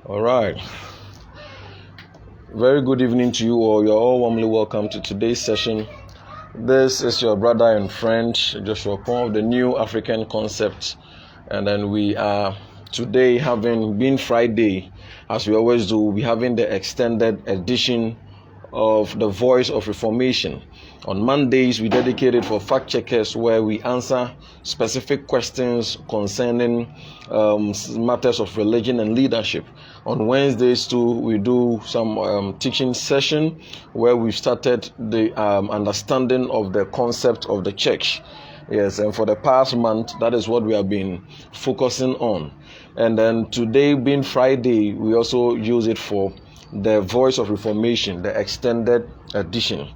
All right. Very good evening to you all. You're all warmly welcome to today's session. This is your brother and friend, Joshua Pong of the New African Concept. And then we are today being Friday, as we always do, we'll be having the extended edition of the Voice of Reformation. On Mondays, we dedicate it for fact checkers, where we answer specific questions concerning matters of religion and leadership. On Wednesdays too, we do some teaching session where we started the understanding of the concept of the church. Yes, and for the past month, that is what we have been focusing on. And then today, being Friday, we also use it for the Voice of Reformation, the extended edition.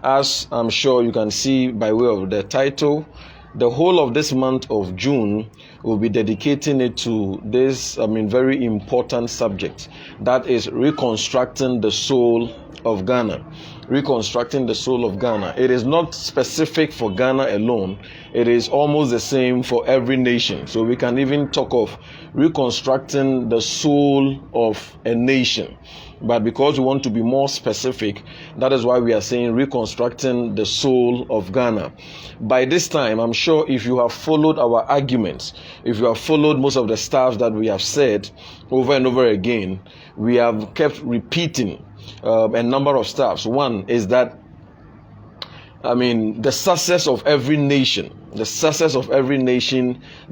As I'm sure you can see by way of the title, the whole of this month of June will be dedicating it to this, very important subject. That is reconstructing the soul of Ghana. Reconstructing the soul of Ghana. It is not specific for Ghana alone. It is almost the same for every nation. So we can even talk of reconstructing the soul of a nation. But because we want to be more specific, that is why we are saying reconstructing the soul of Ghana. By this time, I'm sure if you have followed our arguments, if you have followed most of the stuff that we have said over and over again, we have kept repeating a number of stuffs. One is that, the success of every nation,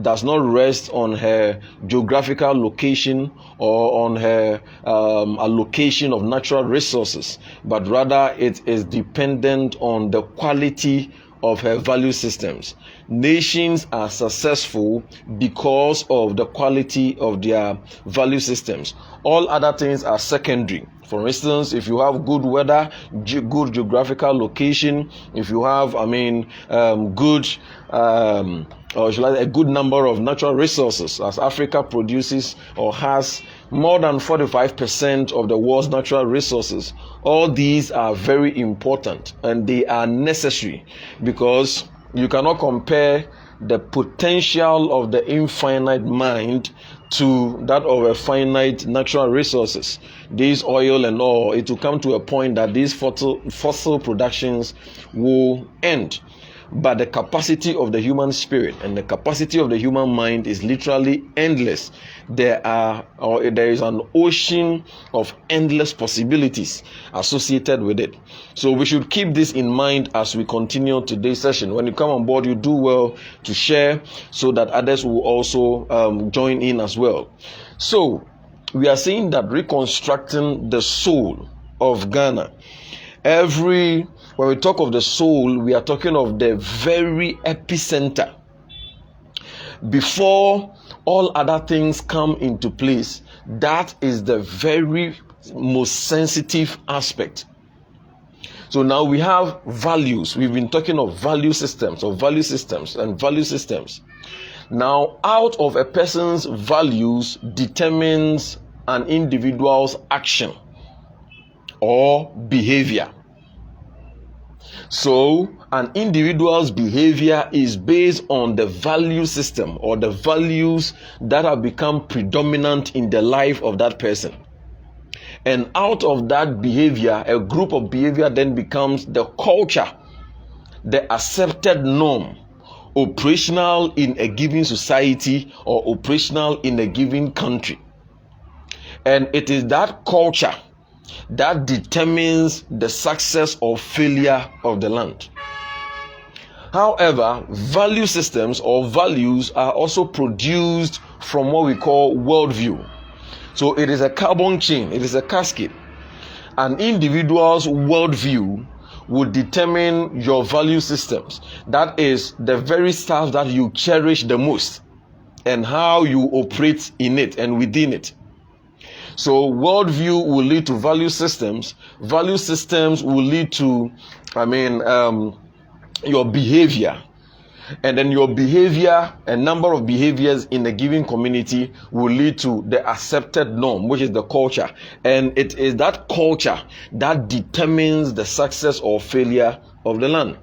does not rest on her geographical location or on her allocation of natural resources, but rather it is dependent on the quality of her value systems. Nations are successful because of the quality of their value systems. All other things are secondary. For instance, if you have good weather, good geographical location, if you have, a good number of natural resources, as Africa produces or has more than 45% of the world's natural resources, all these are very important and they are necessary, because you cannot compare the potential of the infinite mind to that of a finite natural resources. These oil and all, it will come to a point that these fossil productions will end. But the capacity of the human spirit and the capacity of the human mind is literally endless. There is an ocean of endless possibilities associated with it. So we should keep this in mind as we continue today's session. When you come on board, you do well to share so that others will also join in as well. So we are saying that reconstructing the soul of Ghana. When we talk of the soul, we are talking of the very epicenter. Before all other things come into place, that is the very most sensitive aspect. So now we have values. We've been talking of value systems. Now, out of a person's values determines an individual's action or behavior. So an individual's behavior is based on the value system or the values that have become predominant in the life of that person. And out of that behavior, a group of behavior then becomes the culture, the accepted norm, operational in a given society or operational in a given country. And it is that culture that determines the success or failure of the land. However, value systems or values are also produced from what we call worldview. So it is a carbon chain, it is a cascade. An individual's worldview would determine your value systems. That is the very stuff that you cherish the most and how you operate in it and within it. So worldview will lead to value systems. Value systems will lead to, your behavior. And then your behavior, a number of behaviors in a given community will lead to the accepted norm, which is the culture. And it is that culture that determines the success or failure of the land.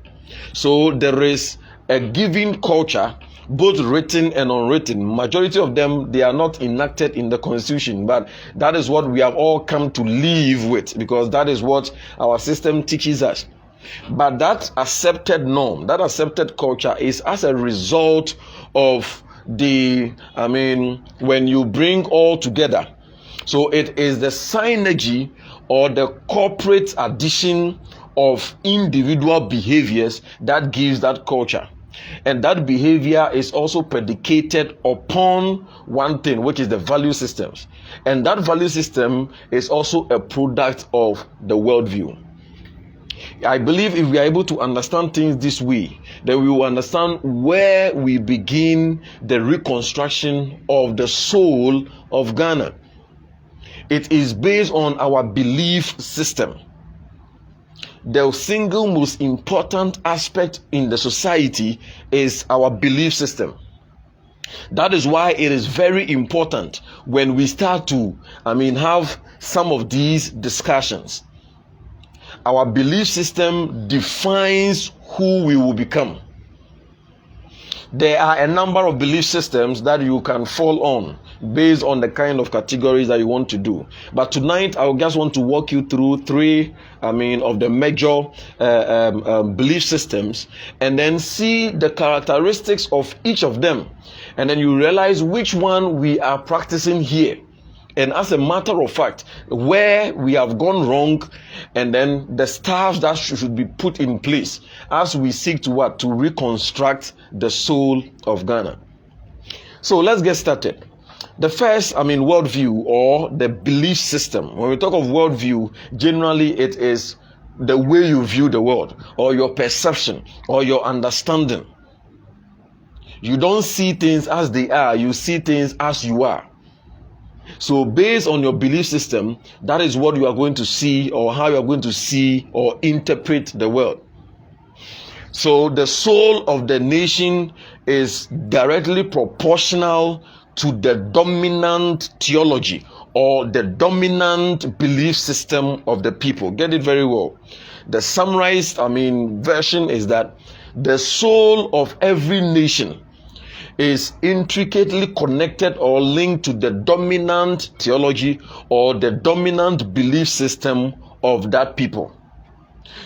So there is a given culture both written and unwritten. Majority of them, they are not enacted in the Constitution, but that is what we have all come to live with, because that is what our system teaches us. But that accepted norm, that accepted culture is as a result of when you bring all together. So it is the synergy or the corporate addition of individual behaviors that gives that culture. And that behavior is also predicated upon one thing, which is the value systems. And that value system is also a product of the worldview. I believe if we are able to understand things this way, then we will understand where we begin the reconstruction of the soul of Ghana. It is based on our belief system. The single most important aspect in the society is our belief system. That is why it is very important when we start to have some of these discussions. Our belief system defines who we will become. There are a number of belief systems that you can fall on based on the kind of categories that you want to do. But tonight, I just want to walk you through three, of the major belief systems, and then see the characteristics of each of them. And then you realize which one we are practicing here. And as a matter of fact, where we have gone wrong, and then the stuff that should be put in place as we seek to reconstruct the soul of Ghana. So let's get started. The first, worldview or the belief system. When we talk of worldview, generally it is the way you view the world, or your perception, or your understanding. You don't see things as they are, you see things as you are. So based on your belief system, that is what you are going to see, or how you are going to see or interpret the world. So the soul of the nation is directly proportional to the dominant theology or the dominant belief system of the people. Get it very well. The summarized version is that the soul of every nation is intricately connected or linked to the dominant theology or the dominant belief system of that people.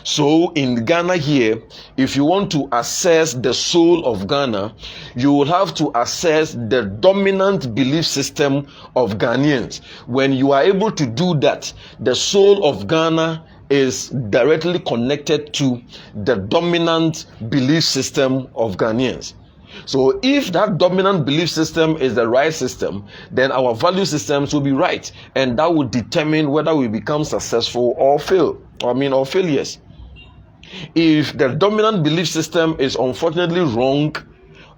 So in Ghana here, if you want to assess the soul of Ghana, you will have to assess the dominant belief system of Ghanaians. When you are able to do that, the soul of Ghana is directly connected to the dominant belief system of Ghanaians. So if that dominant belief system is the right system, then our value systems will be right, and that will determine whether we become successful or fail. Or failures. If the dominant belief system is unfortunately wrong,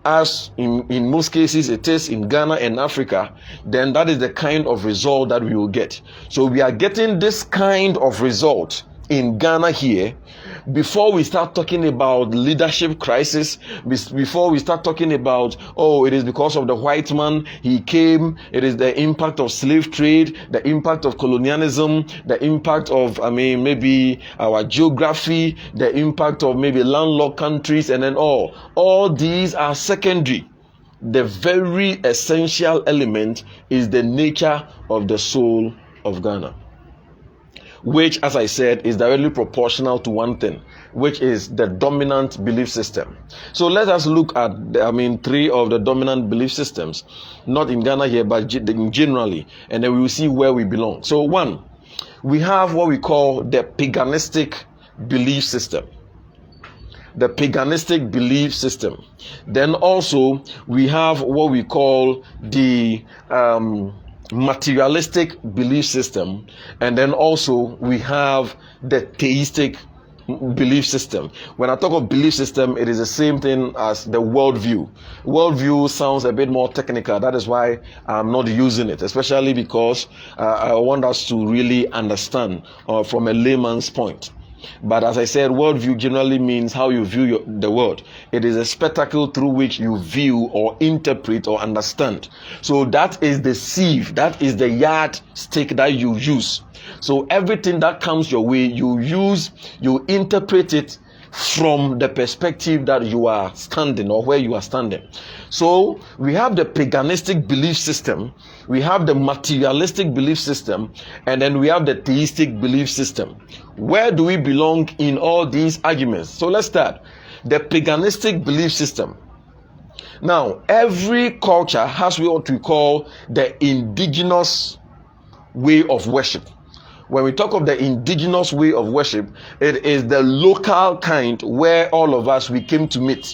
as in most cases it is in Ghana and Africa, then that is the kind of result that we will get. So we are getting this kind of result in Ghana here before we start talking about leadership crisis, before we start talking about, it is because of the white man, he came, it is the impact of slave trade, the impact of colonialism, the impact of, maybe our geography, the impact of maybe landlocked countries, and then all these are secondary. The very essential element is the nature of the soul of Ghana, which, as I said, is directly proportional to one thing, which is the dominant belief system. So let us look at, three of the dominant belief systems, not in Ghana here, but generally, and then we will see where we belong. So one, we have what we call the paganistic belief system. The paganistic belief system. Then also, we have what we call the materialistic belief system, and then also we have the theistic belief system. When I talk of belief system, it is the same thing as the worldview. Worldview sounds a bit more technical. That is why I'm not using it, especially because I want us to really understand from a layman's point. But as I said, worldview generally means how you view the world. It is a spectacle through which you view or interpret or understand. So that is the sieve, that is the yardstick that you use. So everything that comes your way, you use, you interpret it from the perspective that you are standing or where you are standing. So we have the paganistic belief system, we have the materialistic belief system, and then we have the theistic belief system. Where do we belong in all these arguments? So let's start. The paganistic belief system. Now, every culture has what we call the indigenous way of worship. When we talk of the indigenous way of worship, it is the local kind where all of us, we came to meet.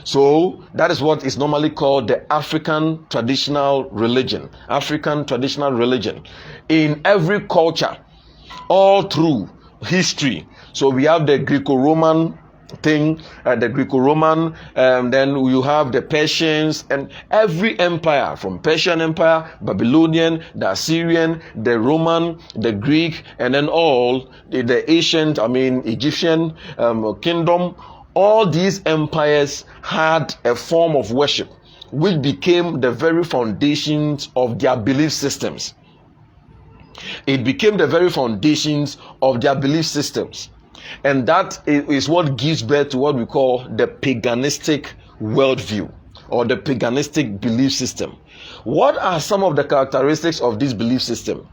So that is what is normally called the African traditional religion. African traditional religion. In every culture, all through history. So we have the Greco-Roman thing, the Greco-Roman, then you have the Persians, and every empire, from Persian Empire, Babylonian, the Assyrian, the Roman, the Greek, and then all the ancient, Egyptian kingdom. All these empires had a form of worship which became the very foundations of their belief systems. It became the very foundations of their belief systems. And that is what gives birth to what we call the paganistic worldview or the paganistic belief system. What are some of the characteristics of this belief system?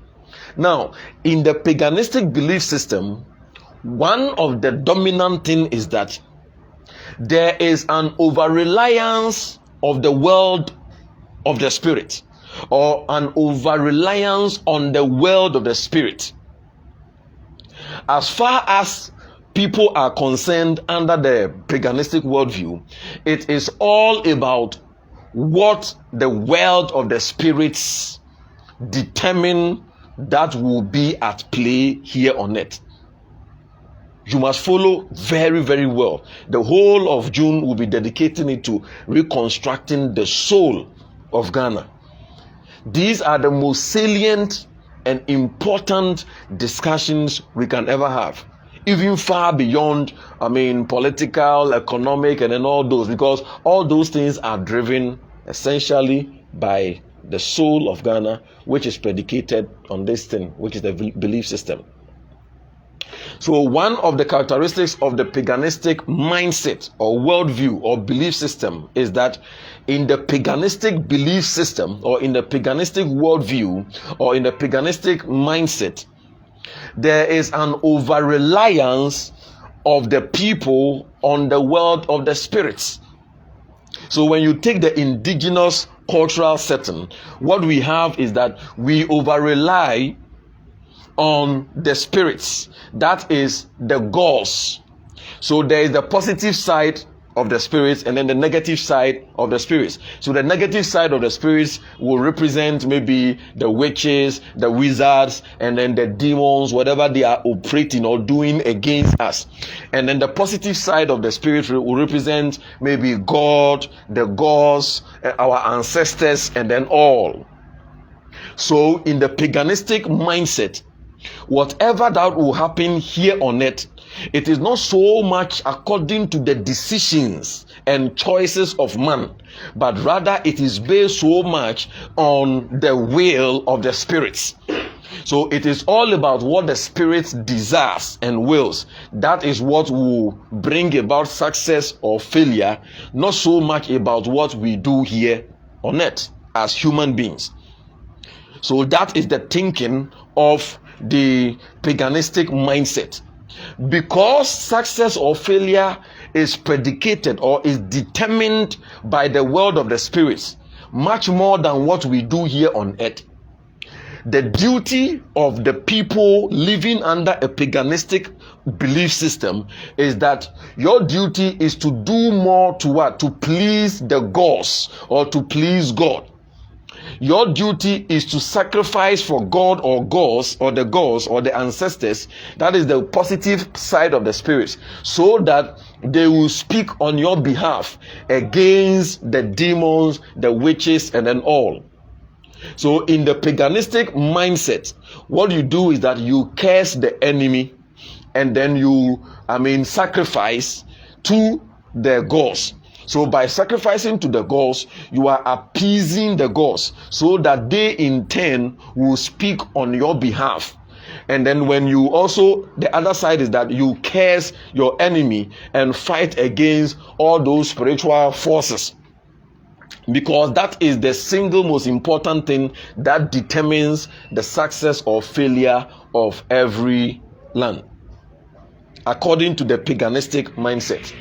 Now, in the paganistic belief system, one of the dominant things is that there is an over-reliance of the world of the spirit, or an over-reliance on the world of the spirit. As far as people are concerned under the paganistic worldview, it is all about what the world of the spirits determine that will be at play here on earth. You must follow very, very well. The whole of June will be dedicating it to reconstructing the soul of Ghana. These are the most salient and important discussions we can ever have, even far beyond political, economic, and then all those, because all those things are driven essentially by the soul of Ghana, which is predicated on this thing, which is the belief system. So one of the characteristics of the paganistic mindset or worldview or belief system is that in the paganistic belief system, or in the paganistic worldview, or in the paganistic mindset, there is an over-reliance of the people on the world of the spirits. So when you take the indigenous cultural setting, what we have is that we over-rely on the spirits. That is the gods. So there is the positive side of the spirits and then the negative side of the spirits. So the negative side of the spirits will represent maybe the witches, the wizards, and then the demons, whatever they are operating or doing against us. And then the positive side of the spirit will represent maybe God, the gods, our ancestors, and then all. So in the paganistic mindset, whatever that will happen here on earth, it is not so much according to the decisions and choices of man, but rather it is based so much on the will of the spirits. So it is all about what the spirit desires and wills. That is what will bring about success or failure, not so much about what we do here on earth as human beings. So that is the thinking of the paganistic mindset. Because success or failure is predicated or is determined by the world of the spirits much more than what we do here on earth, the duty of the people living under a paganistic belief system is that your duty is to do more to what? To please the gods or to please God. Your duty is to sacrifice for God or gods or the gods or the ancestors. That is the positive side of the spirits, so that they will speak on your behalf against the demons, the witches, and then all. So in the paganistic mindset, what you do is that you curse the enemy and then you, sacrifice to the gods. So by sacrificing to the gods, you are appeasing the gods so that they in turn will speak on your behalf. And then when you also, the other side is that you curse your enemy and fight against all those spiritual forces. Because that is the single most important thing that determines the success or failure of every land, according to the paganistic mindset.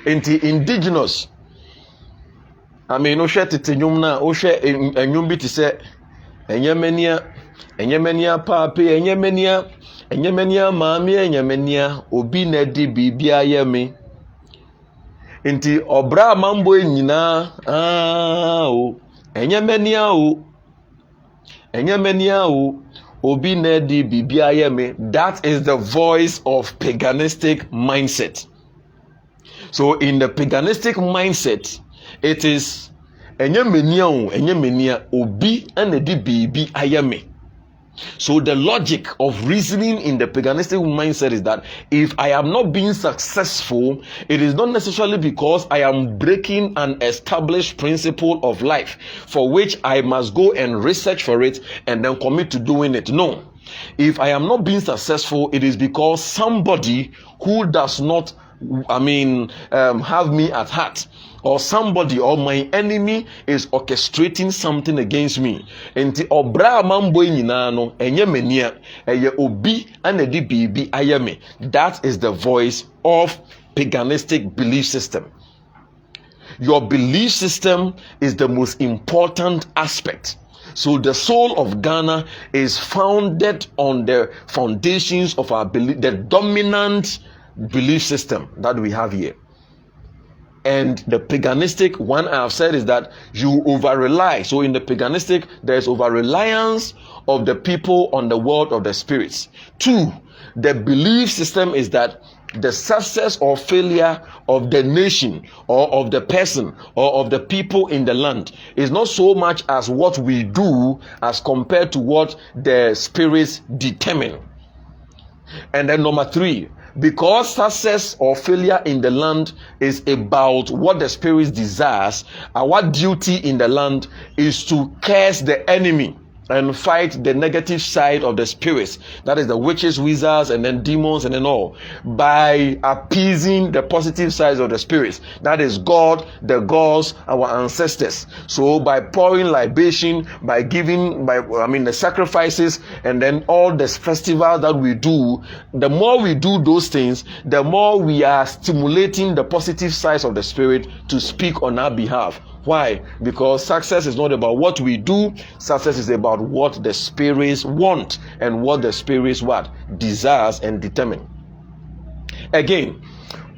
Indigenous, I mean, no share titinyum na, o share enyum bi ti se enyemenia pape, enyemenia mami, enyemenia obi na di bibia ye me. Inti obra mambo nyina o enyemenia o obi na di bibia ye me. That is the voice of paganistic mindset. So in the paganistic mindset, it is enyemenia obi na di bibi ayeme. So the logic of reasoning in the paganistic mindset is that if I am not being successful, it is not necessarily because I am breaking an established principle of life for which I must go and research for it and then commit to doing it. No. If I am not being successful, it is because somebody who does not have me at heart, or somebody or my enemy is orchestrating something against me. Enti obra mambo nyina no enyemenia eye obi anedi bibi ayeme. That is the voice of paganistic belief system. Your belief system is the most important aspect. So the soul of Ghana is founded on the foundations of our belief, the dominant belief system that we have here. And the paganistic one I have said is that you over-rely. So in the paganistic, there is over-reliance of the people on the world of the spirits. 2, the belief system is that the success or failure of the nation or of the person or of the people in the land is not so much as what we do as compared to what the spirits determine. And then number 3, because success or failure in the land is about what the spirits desires, our duty in the land is to curse the enemy and fight the negative side of the spirits. That is the witches, wizards, and then demons, and then all, by appeasing the positive sides of the spirits. That is God, the gods, our ancestors. So by pouring libation, by giving, the sacrifices, and then all the festivals that we do, the more we do those things, the more we are stimulating the positive sides of the spirit to speak on our behalf. Why? Because success is not about what we do. Success is about what the spirits want and what the spirits desires and determine. Again,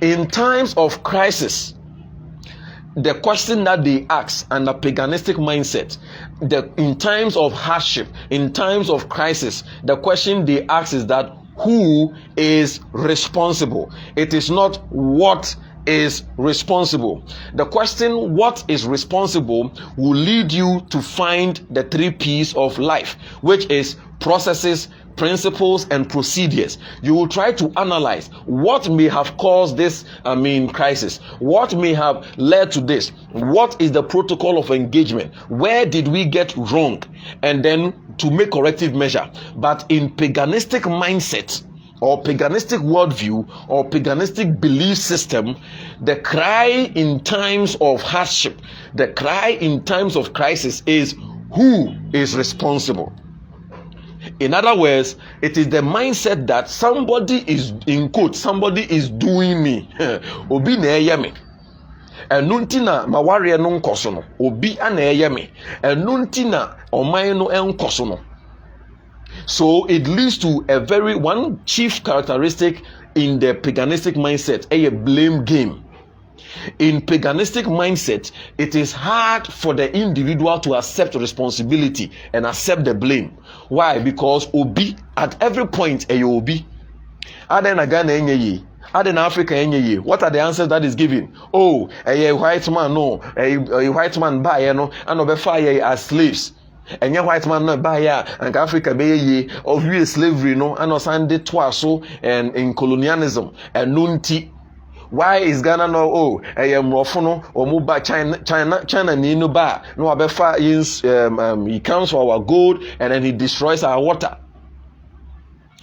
in times of crisis, the question that they ask and the paganistic mindset, in times of hardship, in times of crisis, the question they ask is that who is responsible? It is not what is responsible. The question what is responsible will lead you to find the 3 P's of life, which is processes, principles, and procedures. You will try to analyze what may have caused this crisis, what may have led to this, what is the protocol of engagement, where did we get wrong, and then to make corrective measure. But in paganistic mindset or paganistic worldview or paganistic belief system, the cry in times of hardship, the cry in times of crisis is who is responsible. In other words, it is the mindset that somebody is, in quote, somebody is doing me. Obi na eye me. Enu nti na maware no nkoso no. Obi ana eye me. Enu nti na oman no enkoso no. So it leads to one chief characteristic in the paganistic mindset, a blame game. In paganistic mindset, it is hard for the individual to accept responsibility and accept the blame. Why? Because obi at every point a obi. Aden Ghana enye ye. Aden Africa enye ye. What are the answers that is given? Oh, a white man no, a white man buy no, and obefa as slaves. And your white man no buy and Africa be ye of real slavery no, and osande twaso and in colonialism and nunti. Why is Ghana no Mrofono or Muba China ni no ba no abefa he comes for our gold and then he destroys our water.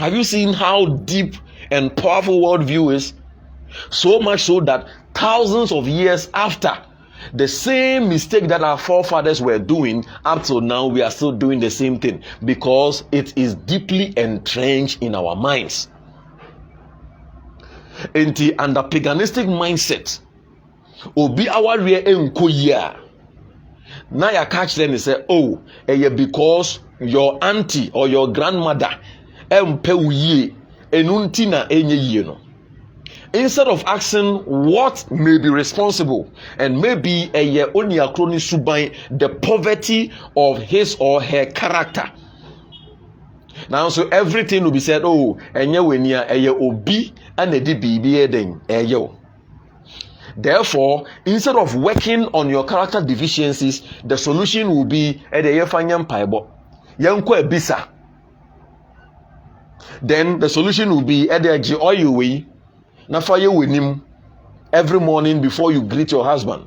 Have you seen how deep and powerful worldview is? So much so that thousands of years after, the same mistake that our forefathers were doing, up till now, we are still doing the same thing because it is deeply entrenched in our minds. Under paganistic mindset, obi aware enko yia. Now you catch them and say, oh, because your auntie or your grandmother empe uye enunti na enye yie no. Instead of asking what may be responsible and maybe the poverty of his or her character. Now, so everything will be said, oh, obi and therefore, instead of working on your character deficiencies, the solution will be then the solution will be every morning before you greet your husband.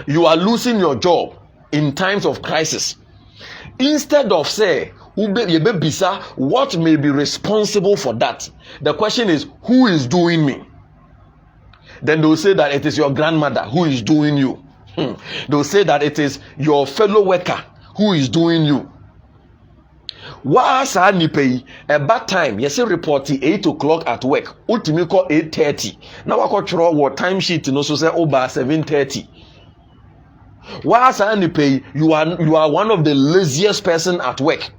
You are losing your job in times of crisis. Instead of say, what may be responsible for that? The question is, who is doing me? Then they'll say that it is your grandmother who is doing you. They'll say that it is your fellow worker who is doing you. Wasa nipe about time yes report 8 o'clock at work ultimate call 8:30 now I control what time sheet no so say over 7:30. Wasa nipe you are one of the laziest person at work.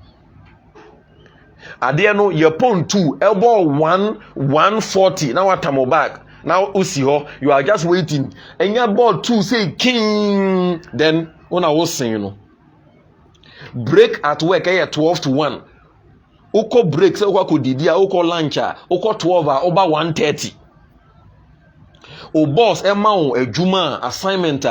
Adia no your phone 2 elbow 1:40 now what time back now usiho you are just waiting and your ball 2 say king then when I was saying you know break at work 12 to 1. Oko break say oko didia oko luncha oko 12 over 1:30. O boss emma ejuma assignment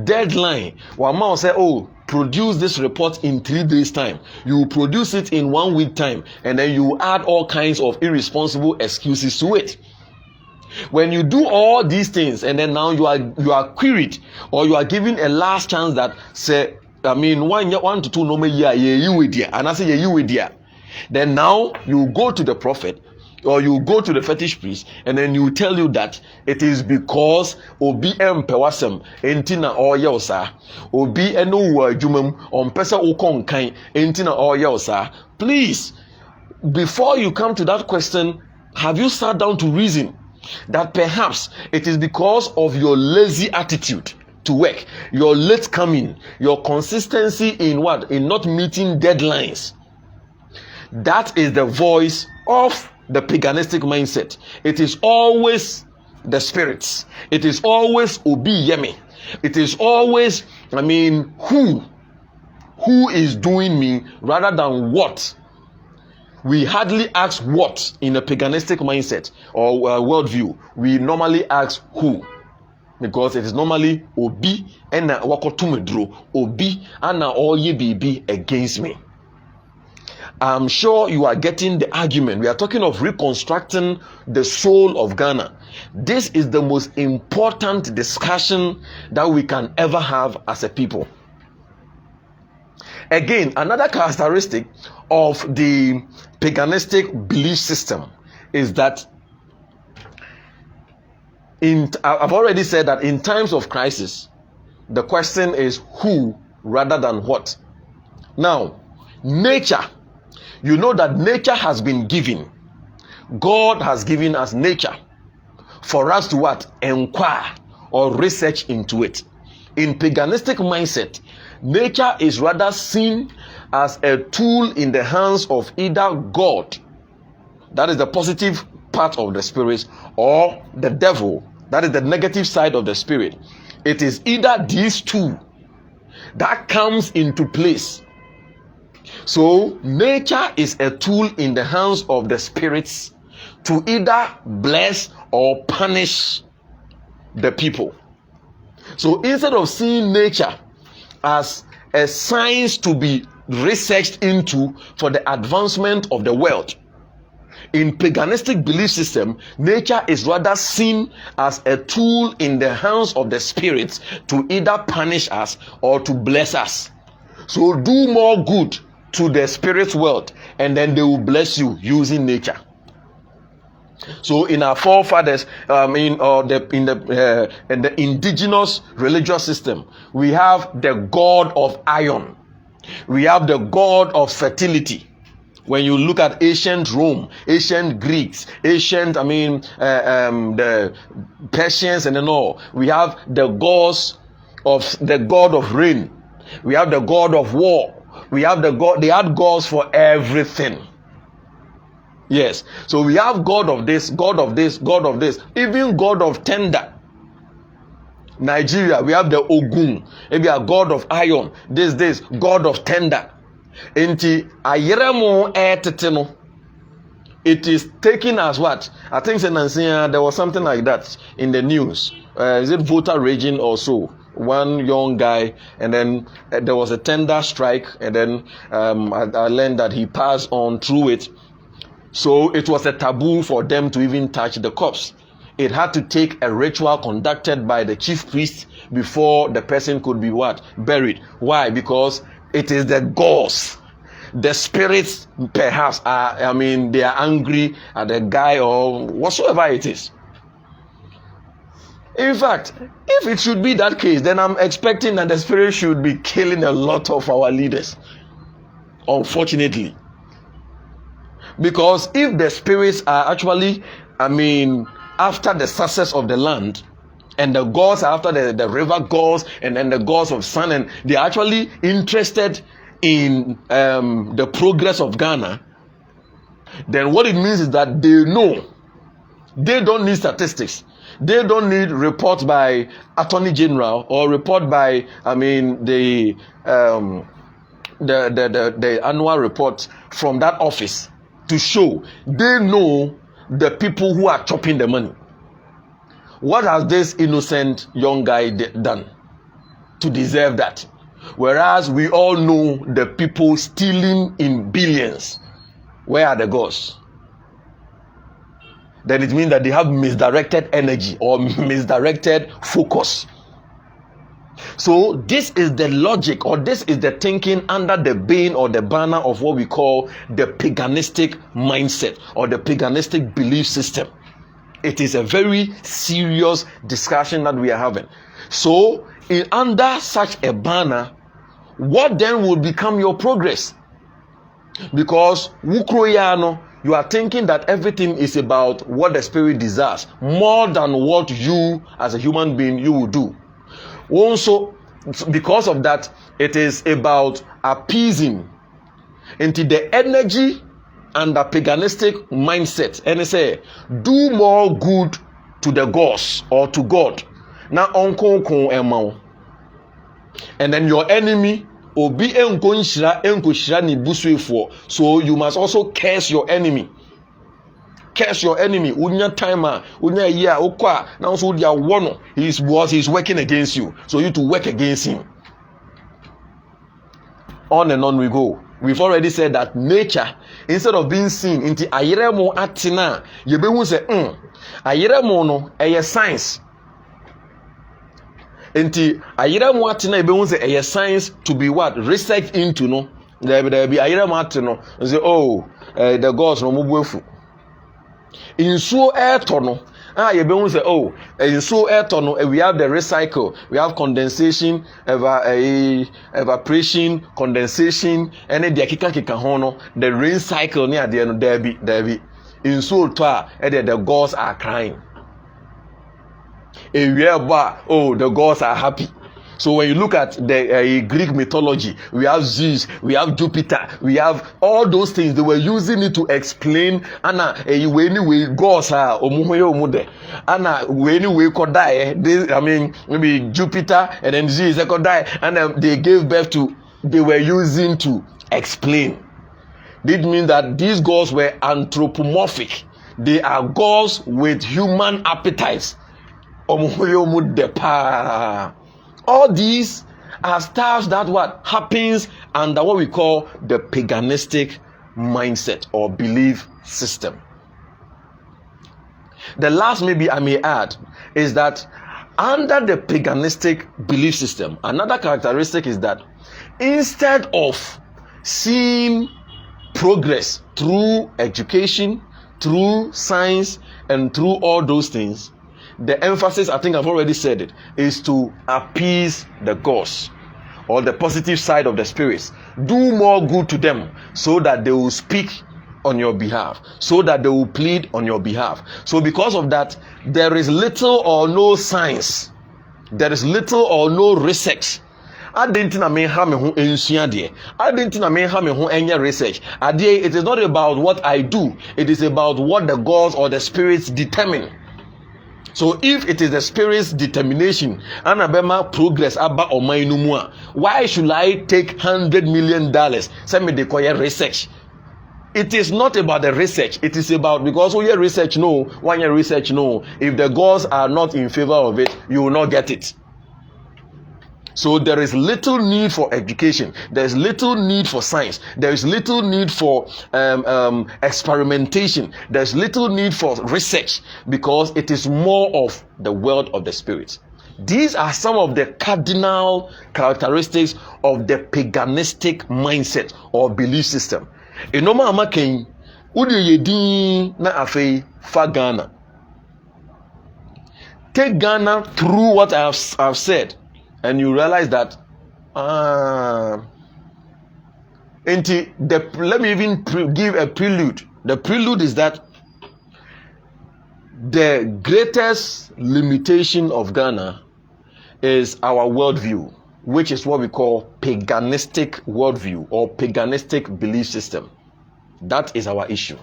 deadline wa ma say oh produce this report in 3 days time. You produce it in 1 week time and then you add all kinds of irresponsible excuses to it. When you do all these things and then now you are queried or you are given a last chance that say I mean 1 to 2 normal year you with there and I say you with there. Then now you go to the prophet or you go to the fetish priest and then you tell you that it is because obi empewasem entina oyelsa obi eno adwumam ompesa ukonkan entina oyelsa. Please, before you come to that question, have you sat down to reason that perhaps it is because of your lazy attitude to work, your late coming, your consistency in what? In not meeting deadlines. That is the voice of the paganistic mindset. It is always the spirits. It is always obi yemi. It is always, I mean, who is doing me rather than what. We hardly ask what in a paganistic mindset or worldview. We normally ask who. Because it is normally obi and wakotumedro obi and all ye be against me. I'm sure you are getting the argument. We are talking of reconstructing the soul of Ghana. This is the most important discussion that we can ever have as a people. Again, another characteristic of the paganistic belief system is that I've already said that in times of crisis, the question is who rather than what. Now, nature, you know that nature has been given. God has given us nature for us to what? Inquire or research into it. In paganistic mindset, nature is rather seen as a tool in the hands of either God, that is the positive part of the spirit, or the devil, that is the negative side of the spirit. It is either these two that comes into place. So nature is a tool in the hands of the spirits to either bless or punish the people. So instead of seeing nature as a science to be researched into for the advancement of the world, in paganistic belief system, nature is rather seen as a tool in the hands of the spirits to either punish us or to bless us. So do more good to the spirit world and then they will bless you using nature. So in our forefathers, in the indigenous religious system, we have the god of iron, we have the god of fertility. When you look at ancient Rome, ancient Greeks, the Persians and all, we have the god of rain, we have the god of war, we have they had gods for everything. Yes, so we have god of this, god of this, god of this, even god of tender. Nigeria, we have the Ogun, maybe a god of iron, this god of tender. Enti ayeremo eteteno. It is taken as what? I think there was something like that in the news. Is it voter raging or so? One young guy, and then there was a tender strike, and then I learned that he passed on through it. So it was a taboo for them to even touch the corpse. It had to take a ritual conducted by the chief priest before the person could be what? Buried. Why? Because it is the gods. The spirits perhaps they are angry at the guy or whatsoever it is. In fact, if it should be that case, then I'm expecting that the spirit should be killing a lot of our leaders. Unfortunately. Because if the spirits are actually, after the success of the land, and the gods are after the river gods and then the gods of sun, and they are actually interested in the progress of Ghana, then what it means is that they know. They don't need statistics. They don't need report by Attorney General or report by the annual report from that office to show. They know the people who are chopping the money. What has this innocent young guy done to deserve that? Whereas we all know the people stealing in billions. Where are the gods? Then it means that they have misdirected energy or misdirected focus. So this is the logic, or this is the thinking under the bane or the banner of what we call the paganistic mindset or the paganistic belief system. It is a very serious discussion that we are having. So under such a banner, what then will become your progress? Because you are thinking that everything is about what the spirit desires more than what you as a human being you will do. Also, because of that, it is about appeasing into the energy and the paganistic mindset, and say do more good to the gods or to God. Now and then your enemy obi enkoshira ni busuefo, so you must also curse your enemy. Curse your enemy. Unya timer, unya year, okwa. Now so dia one, he's working against you, so you to work against him. On and on we go. We've already said that nature, instead of being seen into ayeremo atina, yebehu say ayeremo no eye science. Enti ayeremo atina yebehu say eye science to be what? Research into no. There be ayeremo atino. Say the gods no mubuefu. Insuo airto no yebehu say insuo airto no we have the recycle, we have condensation, evaporation, condensation, and the kika ho no, the rain cycle near the end there be insuo to the gods are crying. The gods are happy. So when you look at the Greek mythology, we have Zeus, we have Jupiter, we have all those things. They were using it to explain anyway gods are anyway could die. Maybe Jupiter and then Zeus could die, and they gave birth to. They were using to explain. This means that these gods were anthropomorphic. They are gods with human appetites. All these are stuff that what happens under what we call the paganistic mindset or belief system. The last maybe I may add is that under the paganistic belief system, another characteristic is that instead of seeing progress through education, through science, and through all those things, the emphasis, I think I've already said it, is to appease the gods, or the positive side of the spirits. Do more good to them so that they will speak on your behalf, so that they will plead on your behalf. So because of that, there is little or no science, there is little or no research. I didn't know me how me who I didn't know me how me who any research. It is not about what I do, it is about what the gods or the spirits determine. So if it is the spirit's determination, anabema progress aba omainumua, why should I take $100 million? Send me the choir research. It is not about the research. It is about, because your research no, when your research no, if the gods are not in favor of it, you will not get it. So there is little need for education. There is little need for science. There is little need for experimentation. There is little need for research, because it is more of the world of the spirit. These are some of the cardinal characteristics of the paganistic mindset or belief system. Enoma amaken udi yedin na afei fa Ghana. Take Ghana through what I've said, and you realize that let me even give a prelude. The prelude is that the greatest limitation of Ghana is our worldview, which is what we call paganistic worldview or paganistic belief system. That is our issue.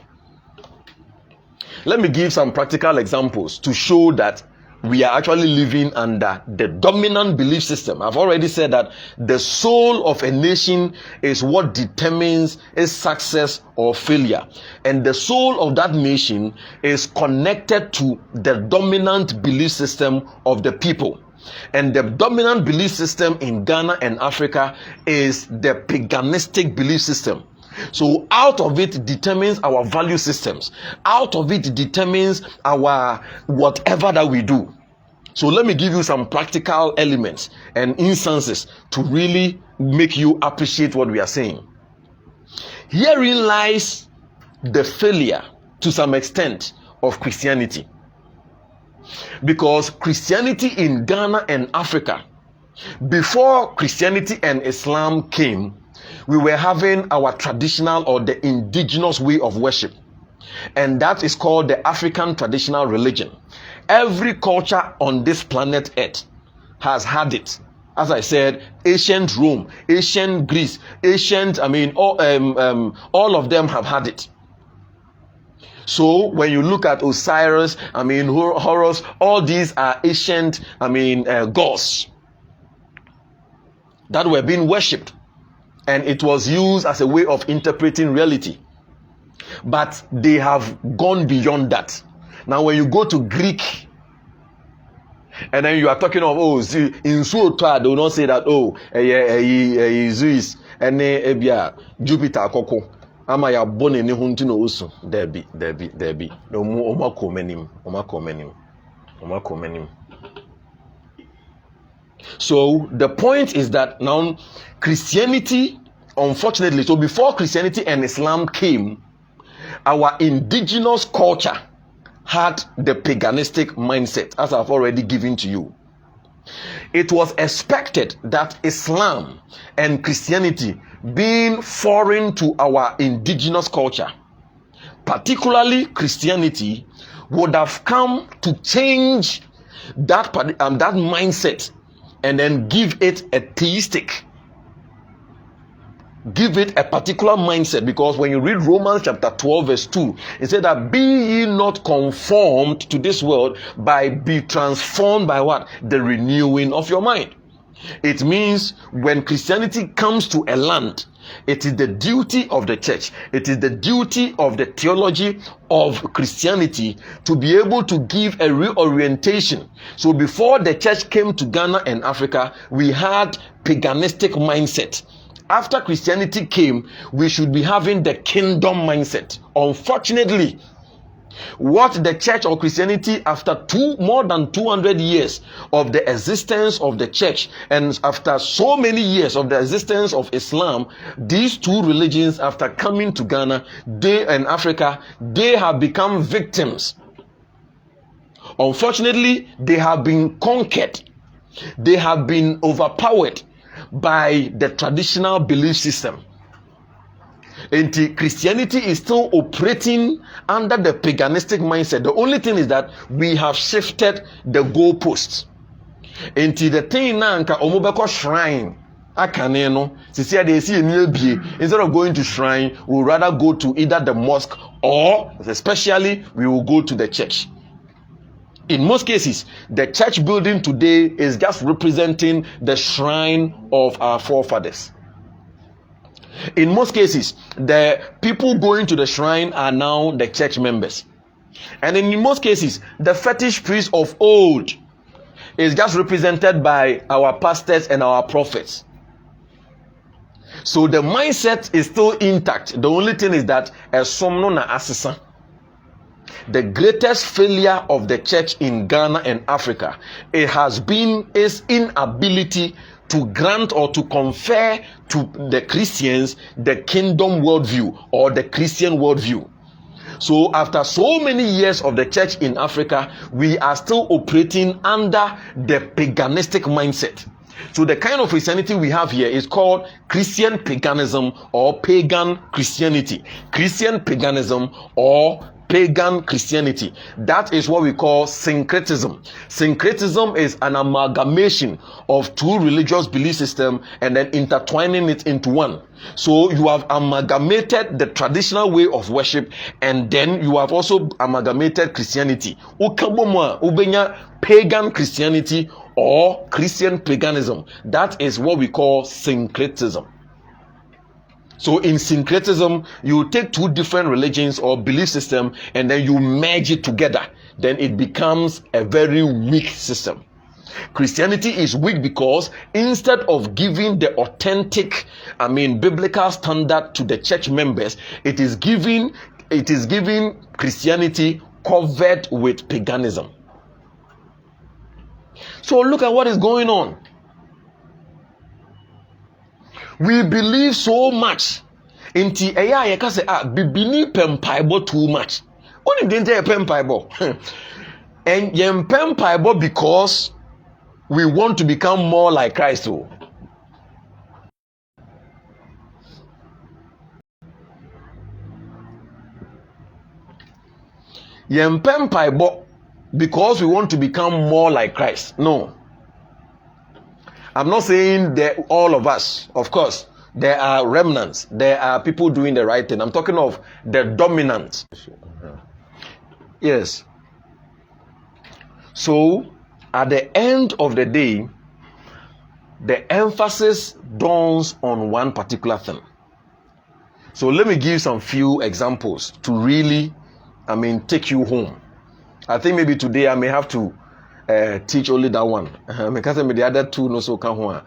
Let me give some practical examples to show that we are actually living under the dominant belief system. I've already said that the soul of a nation is what determines its success or failure. And the soul of that nation is connected to the dominant belief system of the people. And the dominant belief system in Ghana and Africa is the paganistic belief system. So out of it determines our value systems. Out of it determines our whatever that we do. So let me give you some practical elements and instances to really make you appreciate what we are saying. Herein lies the failure to some extent of Christianity. Because Christianity in Ghana and Africa, before Christianity and Islam came, we were having our traditional or the indigenous way of worship. And that is called the African traditional religion. Every culture on this planet Earth has had it. As I said, ancient Rome, ancient Greece, all of them have had it. So when you look at Osiris, Horus, all these are ancient, gods that were being worshipped. And it was used as a way of interpreting reality. But they have gone beyond that. Now when you go to Greek, and then you are talking of, in Suotra, they will not say that, Zeus, and Jupiter, Koko. Ama ya bone ni hunti no usu. Debi. No mu oma komenim. So the point is that now Christianity, unfortunately, so before Christianity and Islam came, our indigenous culture had the paganistic mindset, as I've already given to you. It was expected that Islam and Christianity, being foreign to our indigenous culture, particularly Christianity, would have come to change that mindset and then give it a theistic, give it a particular mindset. Because when you read Romans chapter 12 verse 2, it said that be ye not conformed to this world, but be transformed by what? The renewing of your mind. It means when Christianity comes to a land, it is the duty of the church, it is the duty of the theology of Christianity to be able to give a reorientation. So before the church came to Ghana and Africa, we had paganistic mindset. After Christianity came, we should be having the kingdom mindset. Unfortunately, What the church or Christianity, after more than 200 years of the existence of the church, and after so many years of the existence of Islam, these two religions, after coming to Ghana and Africa, they have become victims. Unfortunately, they have been conquered. They have been overpowered by the traditional belief system. And Christianity is still operating under the paganistic mindset. The only thing is that we have shifted the goalposts. And the thing now, omobeko shrine, instead of going to shrine, we would rather go to either the mosque or, especially, we will go to the church. In most cases, the church building today is just representing the shrine of our forefathers. In most cases, the people going to the shrine are now the church members. And in most cases, the fetish priest of old is just represented by our pastors and our prophets. So the mindset is still intact. The only thing is that the greatest failure of the church in Ghana and Africa, it has been its inability to grant or to confer to the Christians the kingdom worldview or the Christian worldview. So after so many years of the church in Africa, we are still operating under the paganistic mindset. So the kind of Christianity we have here is called Christian paganism or pagan Christianity. Christian paganism or pagan Christianity. That is what we call syncretism. Syncretism is an amalgamation of two religious belief systems and then intertwining it into one. So you have amalgamated the traditional way of worship, and then you have also amalgamated Christianity. Pagan Christianity or Christian paganism. That is what we call syncretism. So in syncretism, you take two different religions or belief systems and then you merge it together. Then it becomes a very weak system. Christianity is weak because instead of giving the authentic, biblical standard to the church members, it is giving Christianity covered with paganism. So look at what is going on. We believe so much. Inti eya ye ka say bibini pempaibo too much. Only didn't say pempaibo. And yem pempaibo because we want to become more like Christ. Yem pempaibo because we want to become more like Christ. No. I'm not saying that all of us, of course, there are remnants, there are people doing the right thing. I'm talking of the dominant. Yes. So, at the end of the day, the emphasis dawns on one particular thing. So let me give some few examples to really, take you home. I think maybe today I may have to teach only that one. Because the other two no so can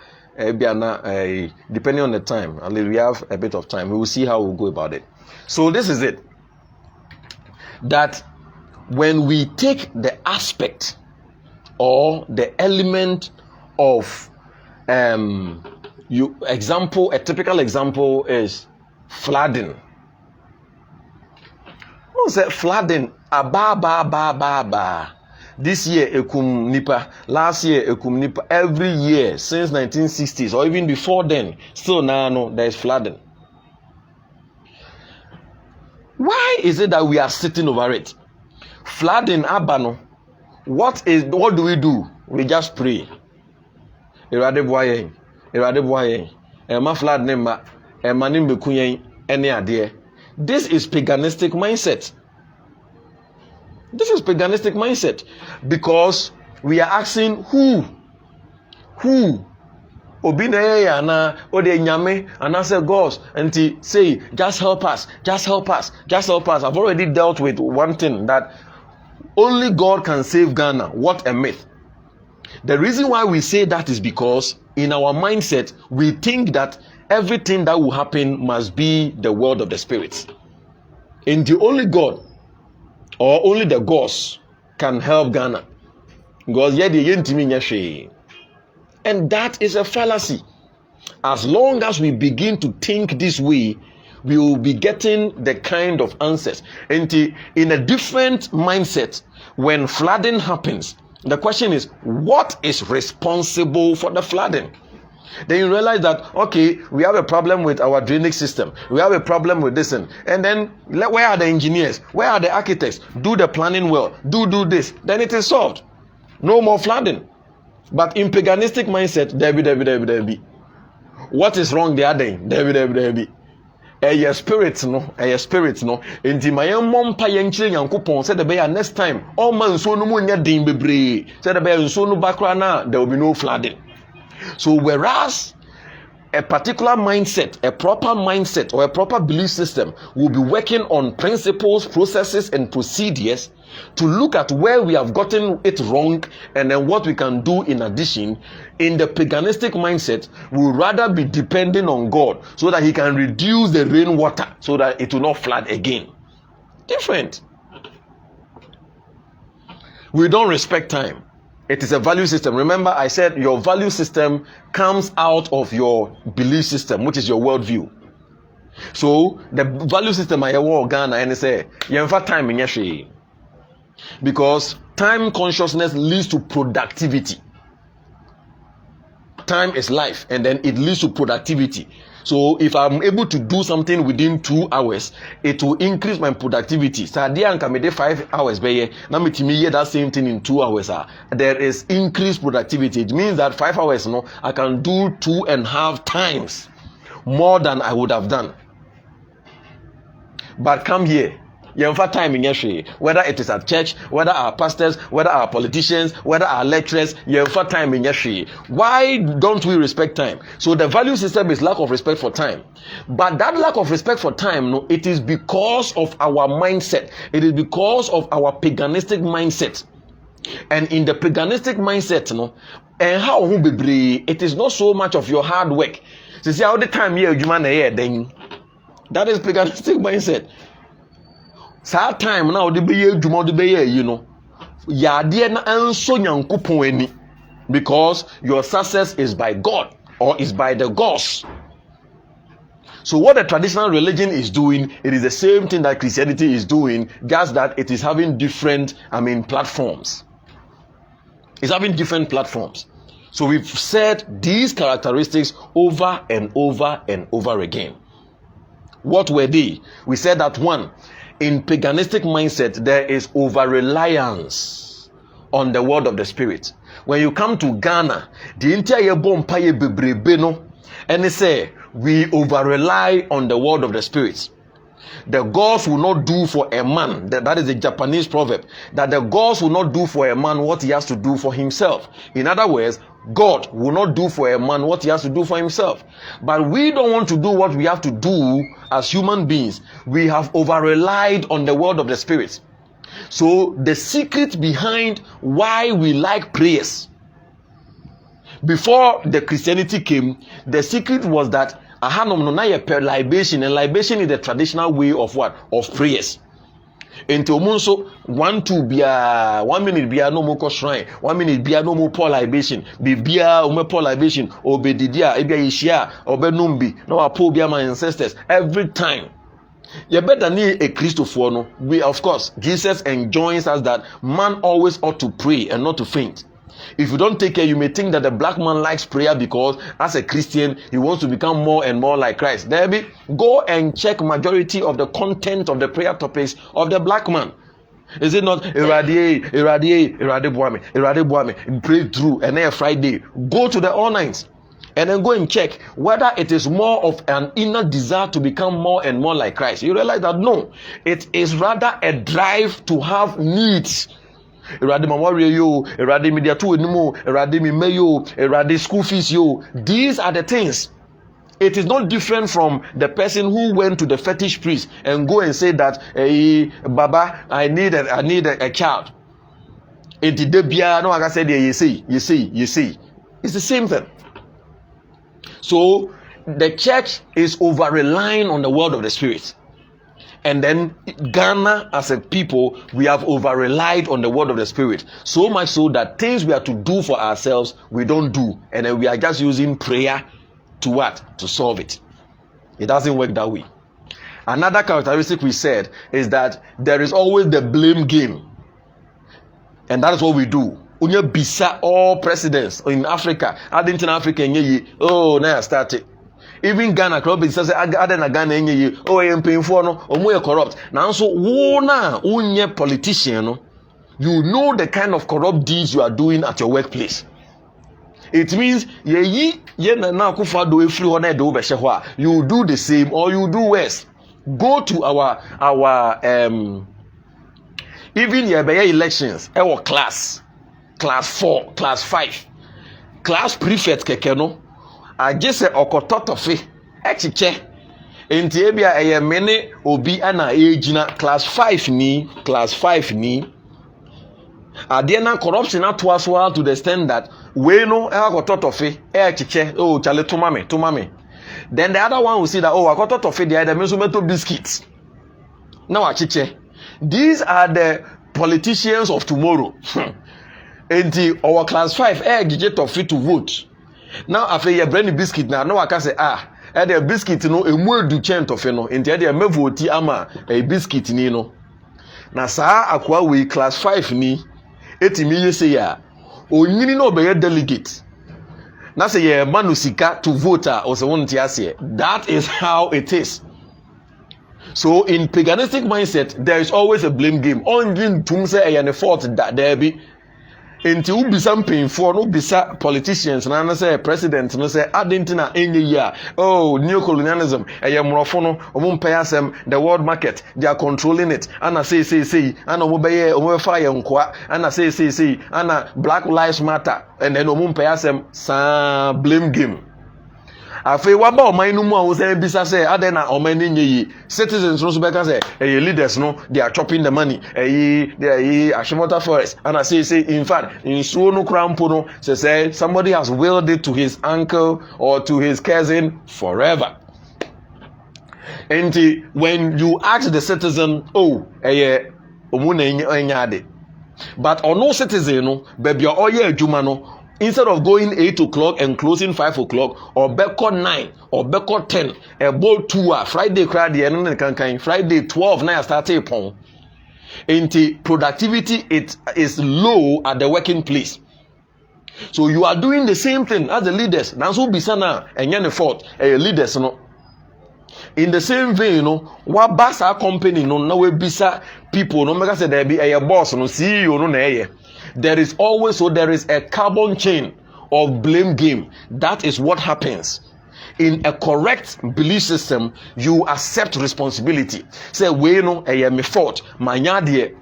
depending on the time. We have a bit of time. We will see how we'll go about it. So this is it. That when we take the aspect or the element of a typical example is flooding. What's that flooding? This year ekum nipa, last year ekum nipa, every year since 1960s or even before then, still now there is flooding. Why is it that we are sitting over it? Flooding abano. What do we do? We just pray. Erade boye, ema flood nema, ema nimbe kunyen ene ade. This is paganistic mindset. This is paganistic mindset because we are asking who obine na ode nyame and I say God and say just help us. I've already dealt with one thing, that only God can save Ghana. What a myth. The reason why we say that is because in our mindset we think that everything that will happen must be the world of the spirits. And the only God or only the gods can help Ghana. Because and that is a fallacy. As long as we begin to think this way, we will be getting the kind of answers. And in a different mindset, when flooding happens, the question is, what is responsible for the flooding? Then you realize that, okay, we have a problem with our drainage system. We have a problem with this. And then, where are the engineers? Where are the architects? Do the planning well. Do this. Then it is solved. No more flooding. But in paganistic mindset, there be. What is wrong there then? There be. A spirit no. Enti mayam mompa yenchire Nyankopon said the bear next time. All man so no munya din bebre. Said the bear so no background now, there will be no flooding. So whereas a particular mindset, a proper mindset or a proper belief system will be working on principles, processes, and procedures to look at where we have gotten it wrong and then what we can do in addition. In the paganistic mindset, we would rather be depending on God so that he can reduce the rainwater so that it will not flood again. Different. We don't respect time. It is a value system. Remember, I said your value system comes out of your belief system, which is your worldview. So the value system I have Ghana and say, time in yeshe. Because time consciousness leads to productivity. Time is life, and then it leads to productivity. So if I'm able to do something within 2 hours, it will increase my productivity. So I can make 5 hours, but now me that same thing in 2 hours. There is increased productivity. It means that 5 hours, I can do 2.5 times more than I would have done. But come here. Time in yeshe, whether it is at church, whether our pastors, whether our politicians, whether our lecturers, time in yeshe. Why don't we respect time? So the value system is lack of respect for time. But that lack of respect for time, it is because of our mindset. It is because of our paganistic mindset. And in the paganistic mindset, and how it is not so much of your hard work. So see how the time here you man then that is paganistic mindset. Sa time now the be adwuma the be yade na anso Nyankopon ani, because your success is by God or is by the gods. So what the traditional religion is doing, it is the same thing that Christianity is doing, just that it is having different platforms. It's having different platforms. So we've said these characteristics over and over and over again. What were they? We said that one, in paganistic mindset, there is over-reliance on the word of the Spirit. When you come to Ghana, the entire bompaye bebrebe and they say, we over-rely on the word of the Spirit. The gods will not do for a man, that is a Japanese proverb, that the gods will not do for a man what he has to do for himself. In other words, God will not do for a man what he has to do for himself. But we don't want to do what we have to do as human beings. We have over-relied on the word of the Spirit. So the secret behind why we like prayers, before the Christianity came, the secret was that libation, and libation is the traditional way of what? Of prayers. Into munso 1-2 bia 1 minute bia no more shrine, 1 minute bia no more pour libation, bia pour libation, obedidia ebia yishia obenumbi no apo bia my ancestors every time. You better need a Christopher no. We of course Jesus enjoins us that man always ought to pray and not to faint. If you don't take care, you may think that the black man likes prayer because as a Christian, he wants to become more and more like Christ. Debbie, go and check majority of the content of the prayer topics of the black man. Is it not irradiate, pray through, and then Friday, go to the all nights and then go and check whether it is more of an inner desire to become more and more like Christ. You realize that no, it is rather a drive to have needs. Erade mamori yo, erade media to anymore, erade mi mayo, erade school fees yo. These are the things. It is not different from the person who went to the fetish priest and go and say that, hey, Baba, I need a child. It did no, like I said, you see. It's the same thing. So the church is over relying on the word of the Spirit. And then Ghana as a people, we have over-relied on the word of the Spirit. So much so that things we are to do for ourselves, we don't do. And then we are just using prayer to what? To solve it. It doesn't work that way. Another characteristic we said is that there is always the blame game. And that is what we do. Unya bisa all presidents in Africa. Adintin Africa nye oh na started. Even Ghana corrupt says Adena Ghana nye oh am paying for no omo corrupt. Now so wo na unye politician no, you know the kind of corrupt deeds you are doing at your workplace. It means ye na kufa do free ho na do be hye ho a you do the same or you do worse. Go to our even your elections our class 4 class 5 class prefect keke no agye se okototofe echiche enti ebia mene obi ana ejina class 5 ni ade na corruption atwaso to the extent that we no akototofe echiche oh chale to mame. Then the other one will see that akototofe the other means meto biscuits now achiche. These are the politicians of tomorrow. And our class 5 get toffee to vote. Now after you bring biscuit now I can say the biscuit no a more do chain toffee no and the me vote ama a biscuit ni no. Na saa akwa we class 5 ni etimi ye say ya onyini no be delegate. Na say ye manusika to vote or so won tiase. That is how it is. So in paganistic mindset, there is always a blame game. Only to say a fault that there be. Until you be something for no bisa politicians and say president no say adentina any year. Oh, neocolonialism. Morofono omumpayasem the world market. They are controlling it. Ana say ana obeye fire nkwa. Ana say ana Black Lives Matter. And then omumpayasem sa blame game. Afe waba oman no mu a wo say bisa say adena oman ni nyi citizens no so be ka say leaders no they are chopping the money they Ashimota forest and I say in fact in so no crampo no say somebody has willed it to his uncle or to his cousin forever. And when you ask the citizen omuna nyade but no citizen no baby oye adwuma no, instead of going 8 o'clock and closing 5 o'clock, or beko 9, or beko 10, a ball 2 Friday Friday and can Friday 12 now start upon. Into productivity it is low at the working place. So you are doing the same thing as the leaders. That's who bisana and yan fault leaders no. In the same vein, what basa company no we bisa people no make say there be a boss no CEO no na. There is a carbon chain of blame game. That is what happens. In a correct belief system, you accept responsibility. Say, we know I am a fault.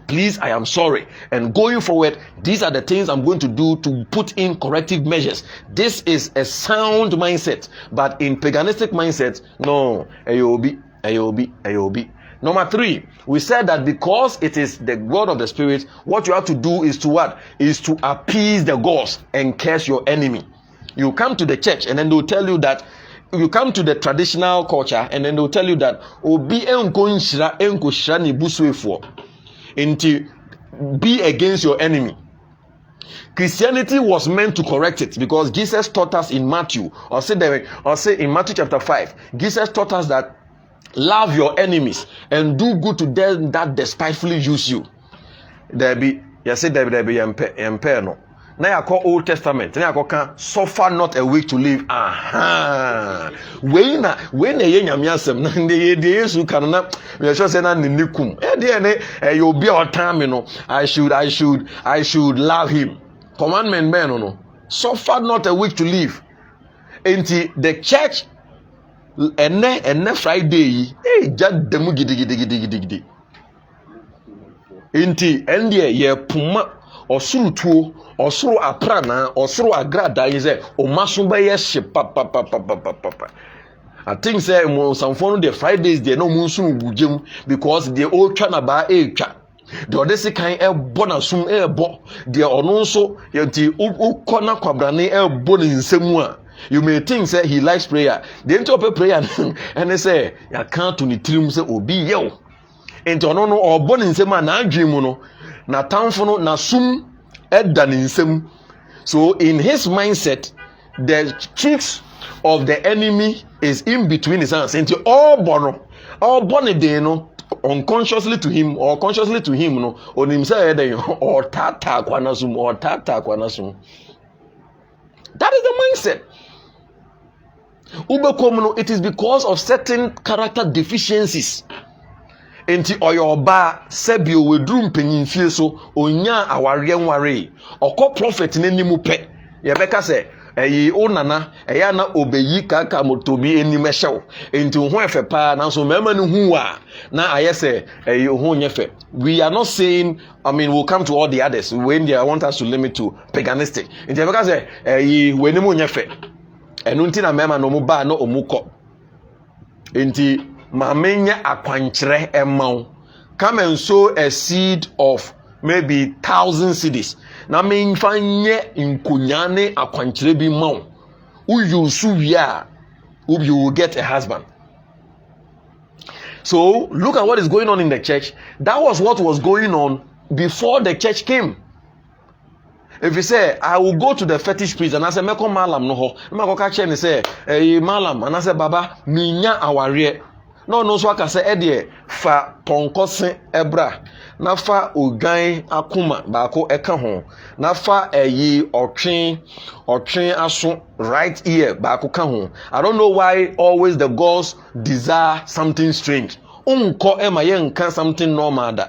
Please, I am sorry. And going forward, these are the things I'm going to do to put in corrective measures. This is a sound mindset. But in paganistic mindset, no, AOB. Number 3, we said that because it is the God of the Spirit, what you have to do is to what? Is to appease the gods and curse your enemy. You come to the church and then they'll tell you that, you come to the traditional culture and then they'll tell you that, be against your enemy. Christianity was meant to correct it because Jesus taught us in Matthew, or say in Matthew chapter 5, Jesus taught us that love your enemies and do good to them that despitefully use you. There be no. Now I call Old Testament. Now I call suffer not a week to live. When a young yasem, the days who cannot we sure say na nikum. You'll be our time, I should love him. Commandment man, no. Suffer not a week to live. Until the church ene Friday just demu gidi inti endie ye puma osuru tuo osuru aprana osuru agrada yize omaso be ye hye papa. I think say mo sanfo no the Fridays there no munsu gugem because the old twa ba etwa the odesi kan ebo na sum ebo the ono nso yenti ukona kwabrane ebo ne nsemu a. You may think say he likes prayer. The end of prayer and they say, I can't to the trim say obi yo. Enti ono no obo ne nsem a na adwen mu no na tamfo no na sum eda ne nsem. So in his mindset, the tricks of the enemy is in between his hands. Enti all born day no unconsciously to him or consciously to him no onim say dey or tata kwanasum or tata kwanasum. That is the mindset. Ubekom, it is because of certain character deficiencies. Enti oyoba sebio wedrum penyimfie so onya aware nware okọ prophet nanimu pe yebeka se eyi onana eya na obeyi kaka motobi enim ehyew enti ho efe pa na so mema no hu a na ayese eyi ho nyefe. We are not saying, I mean, we'll come to all the others when they want us to limit to paganistic. Enti yebeka se eyi wenimu nyefe enu nti na mema no mu ba no omukọ enti mamenya akwankyere emaw come and sow a seed of maybe 1,000 cedis na menfanye nkunyane akwankyere bi maw uyusu wia you will get a husband. So look at what is going on in the church. That was what was going on before the church came. If you say, I will go to the fetish priest and I say, Meko malam no ho, Meko kache say, malam, and I say, Baba, minya aware. No so aka say, Edie, fa ponkose ebra, na fa ogan akuma, bako eka ho, na fa otrin aso right ear, bako ka ho. I don't know why always the gods desire something strange. Unko ema ye nka something normal da.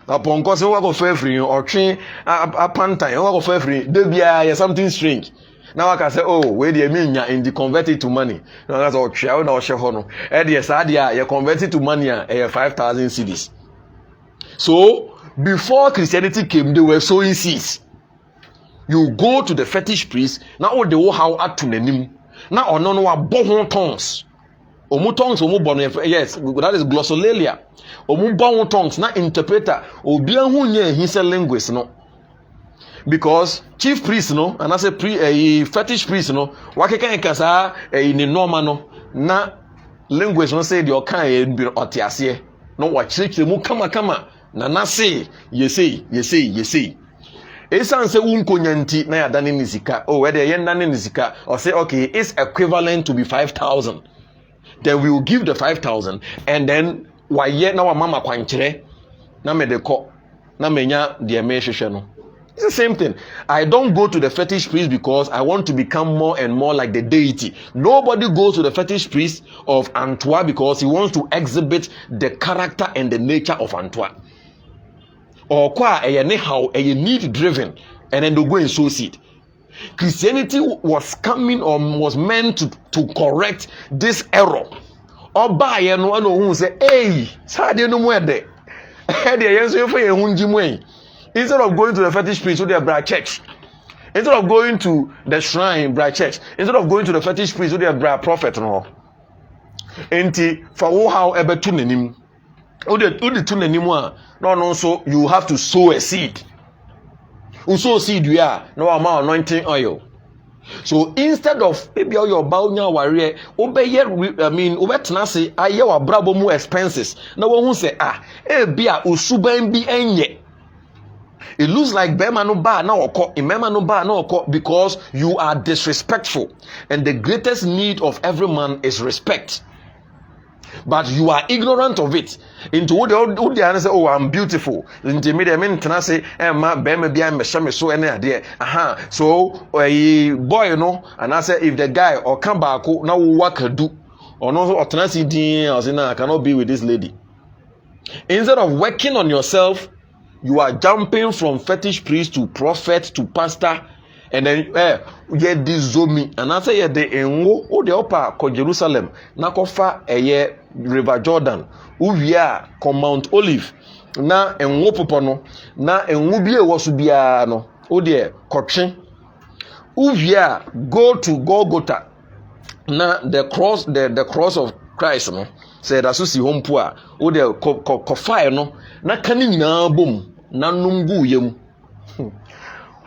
Upon cause work of free or train a pantai work of free, there be something strange. Now I can say, oh, where do you mean in the converted to money? No, that's all child or shahono. Yes, you converted to money 5,000 cedis. So before Christianity came, they were sowing seeds. You go to the fetish priest, now they will how at to nenim. Now on no bohon tongues. Yes, that is glossolalia. Omubon tongues na interpreter obia hu nya hisa linguist no. Because chief priest no and I say fetish priest no wakeka kasa ni normal no na linguist no say the okan bi otiase no wa chirikire mu kama na say yesi. Esan say unkonyanti na yadane nisika oh where the yendane nisika or say okay it's equivalent to be 5,000. Then we will give the 5,000 and then why yet now mama kwankyere na me de ko na menya de me hwehwe no. It's the same thing. I don't go to the fetish priest because I want to become more and more like the deity. Nobody goes to the fetish priest of Antwerp because he wants to exhibit the character and the nature of Antwerp. Or kwa how need driven and then they go and sow seed. Christianity was coming or was meant to correct this error. Oba ye no ano hu say hey sade no mu ede e de yen so fe hu nji instead of going to the fetish priest to their bra church, instead of going to the shrine bra church, instead of going to the fetish priest to their bra prophet no enti for wo how ebe tu nanim o de tu nanim a no so you have to sow a seed. You sow seed we are no amount anointing oil. So instead of maybe your baunya warrior, obetena say aye wa brabo mu expenses. Now who say bia usuban bi enye. It looks like bema no ba na okọ, imema no ba na okọ because you are disrespectful. And the greatest need of every man is respect. But you are ignorant of it. Into what the answer, oh, I'm beautiful. Into me, I say, ma bema bia me shame so any idea. Aha. So a boy, you know, and I say if the guy or come back now work do or no or tenacity or say I cannot be with this lady. Instead of working on yourself, you are jumping from fetish priest to prophet to pastor. And then ye this zomi and I say ye de enwo o de opa ko Jerusalem na kofa River Jordan uvia ko Mount Olive na enwo popo no na enwo bi e woso bia no o de kotwe uvia go to Golgotha na the cross of Christ no said asusi hompo a o de kofa no na kani nyina bom na numgu yem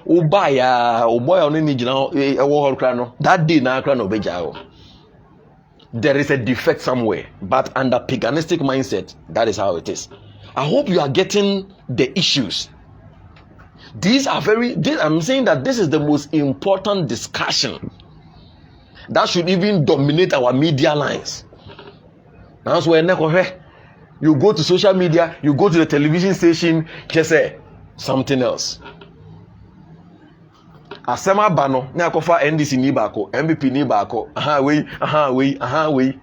Ubaya, Uboya on any that day na kra no beja. There is a defect somewhere, but under paganistic mindset, that is how it is. I hope you are getting the issues. I'm saying that this is the most important discussion that should even dominate our media lines. That's why you go to social media, you go to the television station, just say something else. Asema bano na akofa NDC ni bako, MPP ni bako,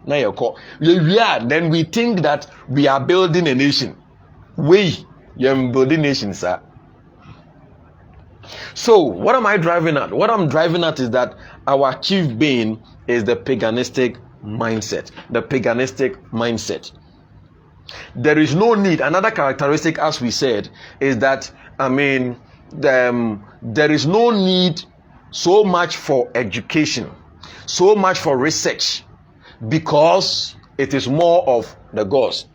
na yeko. Then we think that we are building a nation. You're building nations, sir. So what am I driving at? What I'm driving at is that our chief bane is the paganistic mindset. The paganistic mindset. There is no need. Another characteristic, as we said, is that there is no need so much for education, so much for research, because it is more of the gods.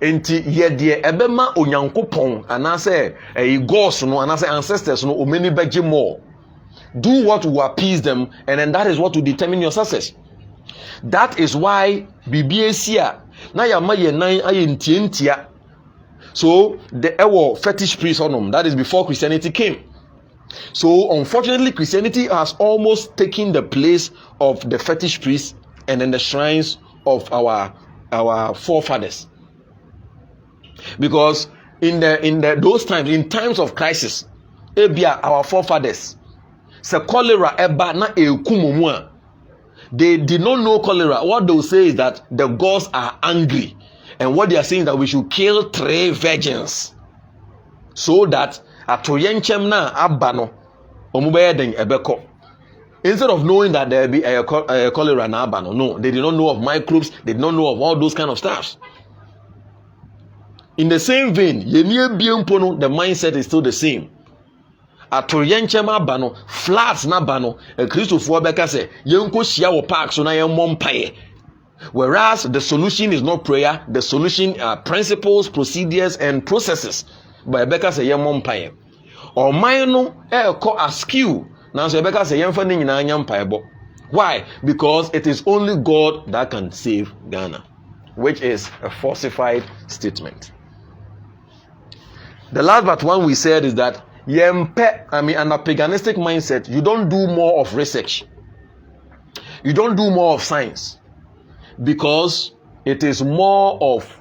Enti yedie ebema onyankopon anase gods no anase ancestors no omeni beje more. Do what will appease them, and then that is what will determine your success. That is why BBAC na yama ye nan aye ntientia. So the fetish priest onum, that is before Christianity came. So unfortunately, Christianity has almost taken the place of the fetish priests and then the shrines of our forefathers. Because in those times, in times of crisis, our forefathers, se cholera eba na ekumomua. They did not know cholera. What they will say is that the gods are angry. And what they are saying is that we should kill 3 virgins. So that atoyenchem na abano omubeye den ebeko. Instead of knowing that there be a cholera na abano, no, they did not know of microbes, they did not know of all those kind of stuff. In the same vein, the mindset is still the same. Atoyenchem abano, flats na bano, Christopher Beka say, yenko shia wo park so na yemom paye. Whereas the solution is not prayer, the solution are principles, procedures, and processes. But Rebecca say yemom paye. Or mine ko askew. Now so Rebecca say yemfa ni nyina nyam paebo. Why? Because it is only God that can save Ghana, which is a falsified statement. The last but one we said is that and a paganistic mindset, you don't do more of research. You don't do more of science. Because it is more of,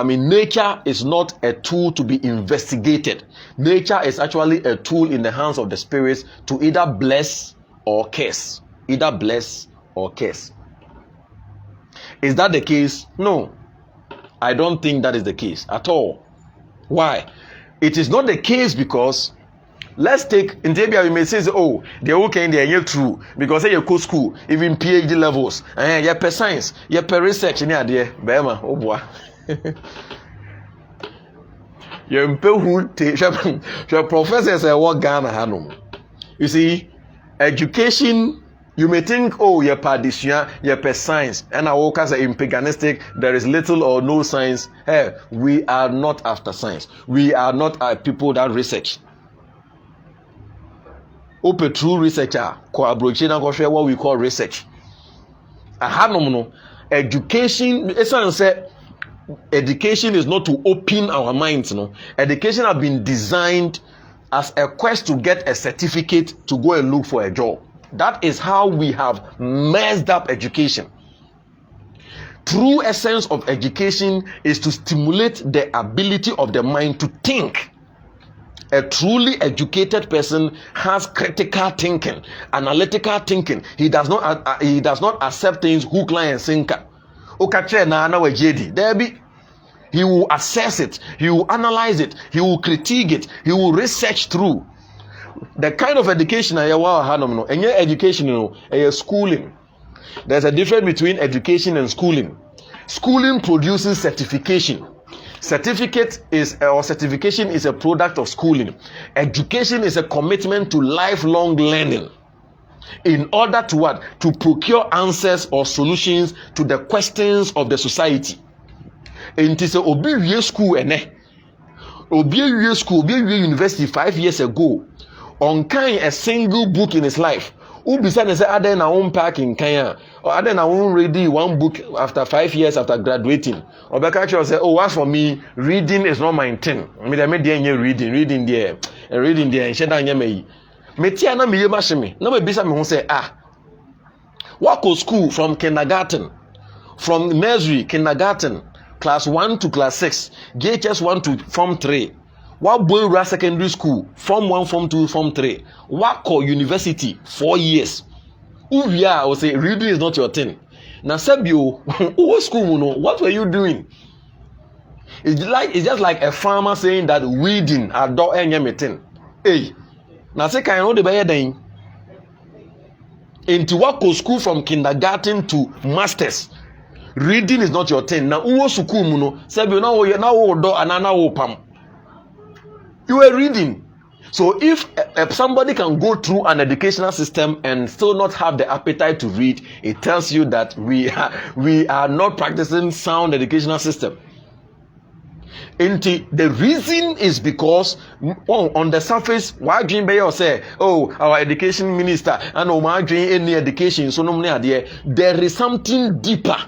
nature is not a tool to be investigated. Nature is actually a tool in the hands of the spirits to either bless or curse. Either bless or curse. Is that the case? No. I don't think that is the case at all. Why? It is not the case because let's take in Tebia, we may say, oh, they're okay in the true because they go school, even PhD levels, and you per science, you per research in the Bema, oh boy. Your professors are what Ghana Hanum. You see, education, you may think, oh, you're per you're per science, and our workers are in paganistic, there is little or no science. Hey, we are not after science. We are not people that research. Open true researcher, collaboration and what we call research. Education, education is not to open our minds. No, education has been designed as a quest to get a certificate to go and look for a job. That is how we have messed up education. True essence of education is to stimulate the ability of the mind to think. A truly educated person has critical thinking, analytical thinking. He does not accept things hook, line, and sinker. He will assess it, he will analyze it, he will critique it, he will research through. The kind of education I have, and your education, schooling. There's a difference between education and schooling. Schooling produces certification. Certification is a product of schooling. Education is a commitment to lifelong learning in order to what? To procure answers or solutions to the questions of the society. And it is a obi school university 5 years ago. On kind a single book in his life. Who beside say other na own park in Kenya or other na own reading one book after 5 years after graduating. Or Bekacho say, oh, as for me, reading is not my thing. Me dey me dey reading there. Reading there. She dan me. Me tia na me yeba sheme. Na me bisa me ho say what go school from kindergarten, from nursery, kindergarten, class 1 to class 6, JHS 1 to form 3. What boy secondary school, form 1, form 2, form 3. What call university 4 years. Who we are, I will say reading is not your thing. Now Sebio, what school you know? What were you doing? It's just like a farmer saying that weeding ado enyemeten. Hey, now say can you know the better thing? Into what go school from kindergarten to masters. Reading is not your thing. Now who school you know? Sebio now do anana opam. You were reading. So if somebody can go through an educational system and still not have the appetite to read, it tells you that we are not practicing sound educational system. And the reason is because on the surface, why dream Bayo say, oh, our education minister and my dream any education, so no there is something deeper.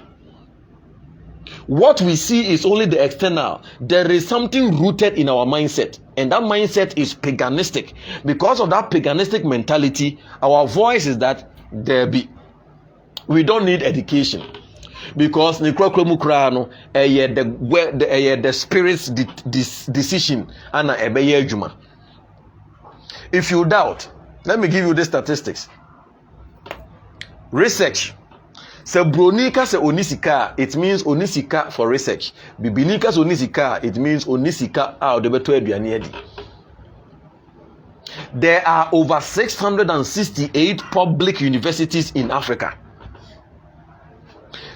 What we see is only the external. There is something rooted in our mindset, and that mindset is paganistic. Because of that paganistic mentality, our voice is that we don't need education. Because the spirit's decision and if you doubt, let me give you the statistics. Research. Se bronika se onisika, it means onisika for research. Bibinika se onisika, it means onisika out the beto aduane adi. There are over 668 public universities in Africa.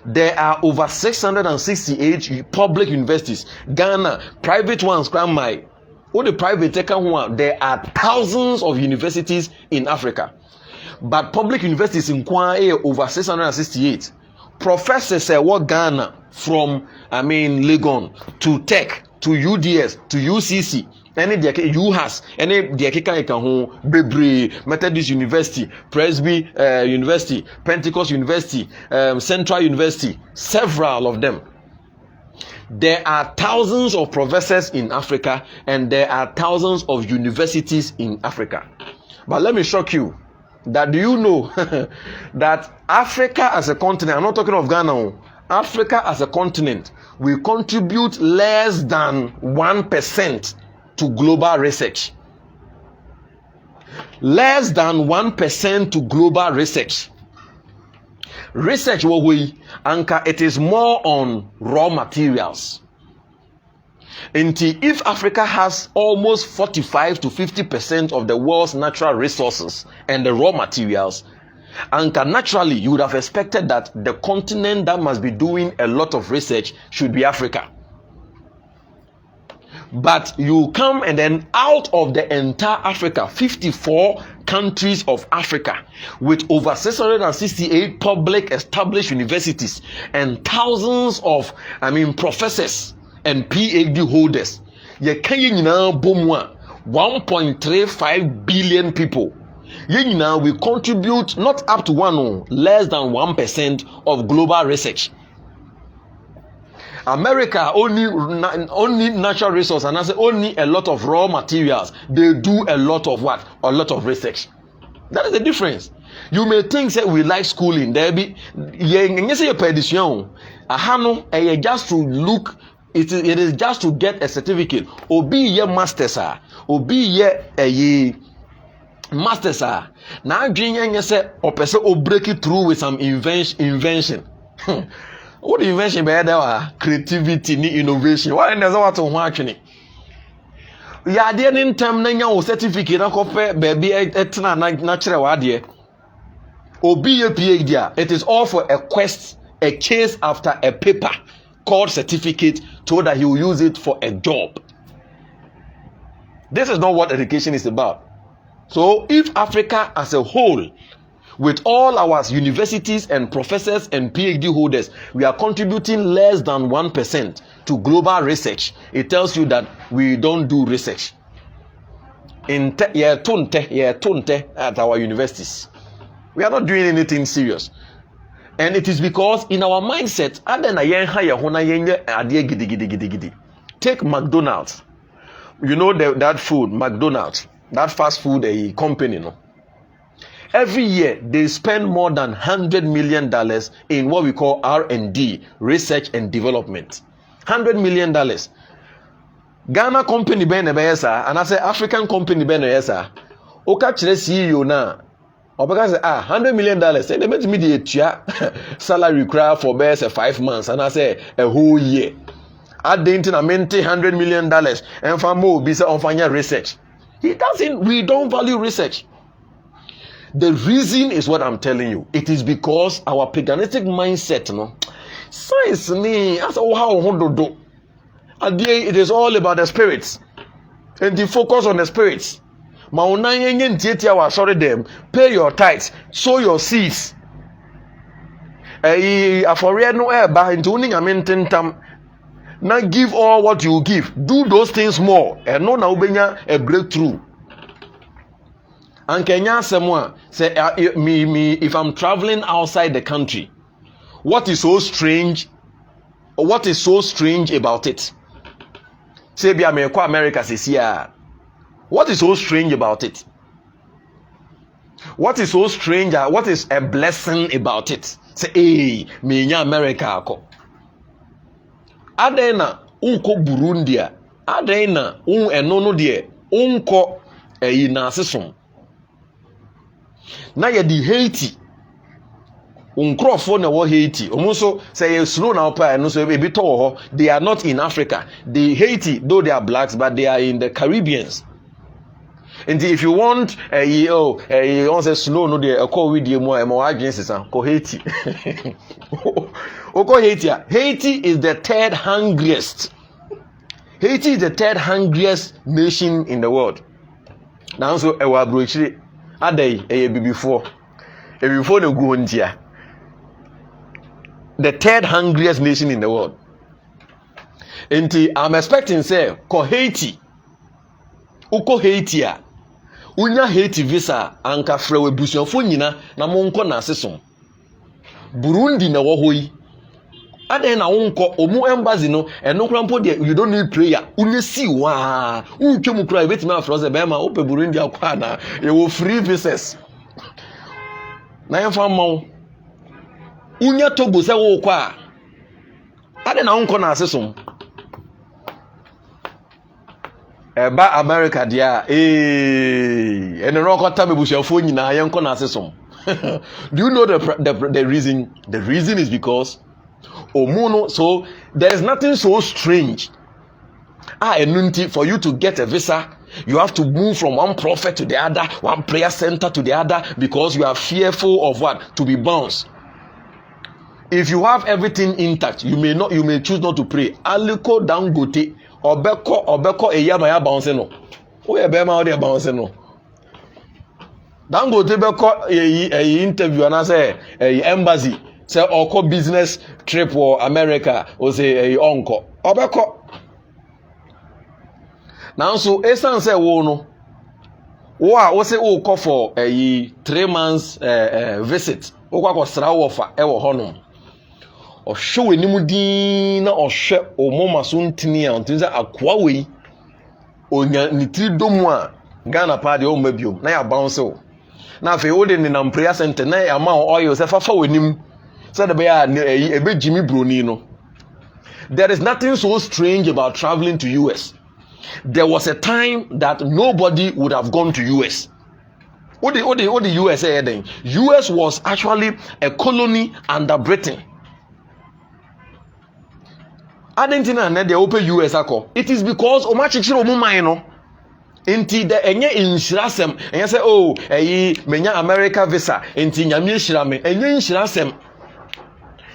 There are over 668 public universities. Ghana, private ones, Kramai. All the private there are thousands of universities in Africa. But public universities in Kwai over 668. Professors say what Ghana from Legon to Tech to UDS to UCC, any UHAS, any Bebre, Methodist University, Presby University, Pentecost University, Central University, several of them. There are thousands of professors in Africa and there are thousands of universities in Africa. But let me shock you. That do you know that Africa as a continent, I'm not talking of Ghana, Africa as a continent, we contribute less than 1% to global research. Less than 1% to global research. Research, it is more on raw materials. And if Africa has almost 45 to 50% of the world's natural resources and the raw materials, and naturally you would have expected that the continent that must be doing a lot of research should be Africa. But you come and then out of the entire Africa, 54 countries of Africa with over 668 public established universities and thousands of professors and PhD holders. Ye can now boom 1.35 billion people. Now we contribute not up to less than 1% of global research. America only natural resource and I say only a lot of raw materials. They do a lot of what? A lot of research. That is the difference. You may think that we like schooling. There be just to look. It is just to get a certificate. Obi ye masters are. Obi ye masters are. Now dream say or person will break it through with some invention. What invention be there? Creativity, ni innovation. Why there's what to watch ni? Ya dey in term na nya certificate na kope baby etna natural wa dey. Obi ye PhD. It is all for a quest, a chase after a paper called certificate, so that he will use it for a job. This is not what education is about. So if Africa as a whole, with all our universities and professors and PhD holders, we are contributing less than 1% to global research, it tells you that we don't do research. At our universities. We are not doing anything serious. And it is because in our mindset, take McDonald's. You know that food, McDonald's, that fast food company, no? Every year, they spend more than $100 million in what we call R&D, research and development. $100 million. Ghana company ben ebeyesa, and I say African company ben ebeyesa. Oka chire CEO na. Obeka say $100 million. Say they make me the salary required for best 5 months, and I say a whole year. Add the internet $100 million, and for more be say on research. He doesn't. We don't value research. The reason is what I'm telling you. It is because our paganistic mindset, no, science ni as how do. And it is all about the spirits, and the focus on the spirits. Sorry them. Pay your tithes, sow your seeds. Now give all what you give. Do those things more, and no na ubenya a breakthrough. And Kenya someone say me if I'm traveling outside the country, what is so strange? What is so strange about it? Say be America says yeah. What is so strange about it? What is so strange? What is a blessing about it? Say hey, me nya America ako. Adena unko Burundi, adena enono die unko na sesom. Na ye di Haiti unkrofo na wo Haiti omuso say you slow now pa no so ebi to ho. They are not in Africa. The Haiti, though they are blacks, but they are in the Caribbeans. And if you want on say slow no dey call with the more agencies ko Haiti. Oko Haiti. Haiti is the third hungriest. Haiti is the third hungriest nation in the world. Now so ewa brochire adai before the go ntia. The third hungriest nation in the world. And I'm expecting say ko Haiti. Uko Haiti a unya Haiti visa anka frewe busuafo nyina na monko na sesom. Burundi na wo hoyi. Ade na wonko omu embassy no eno krampo de you don't need prayer. Unye si wa. Untwemu kra betimi afro se be ma ope Burundi akwa na ye wo free visas. Na yemfa mawo. Unya Togo se wo kwa. Ade na wonko na sesom. Eba America dia ene no kwata mebusuafo nyina yenko na asesom. Do you know the reason? The reason is because omuno, so there is nothing so strange. Enunti, for you to get a visa, you have to move from one prophet to the other, one prayer center to the other, because you are fearful of what? To be bounced. If you have everything intact, you may choose not to pray. Aliko dangote obeko eyama ya bounce no. Who e be ma o dey bounce no. Dangote beko interview and say embassy say oko business trip or America or say onko obeko. Now so esan say wo no. Wo say o call for 3 months visit. O kwa ko sra wo fa e wo honom. Osho enimu din na ohwe omoma so ntini a ntini say akwa we onya nitiri domu a Ghana pa de o mabio na ya bounce o na fe o de ni na prayer center na ya ma oil say fafa wenim say de be ya ebe Jimmy Broni no. There is nothing so strange about traveling to US. There was a time that nobody would have gone to US. What the US then? US was actually a colony under Britain. Adentina na dey open US akọ. It is because omachichiro omuman no. Enti de enye inshirasem. Enye say menya America visa. Enti nyame hira me. Enye inshirasem.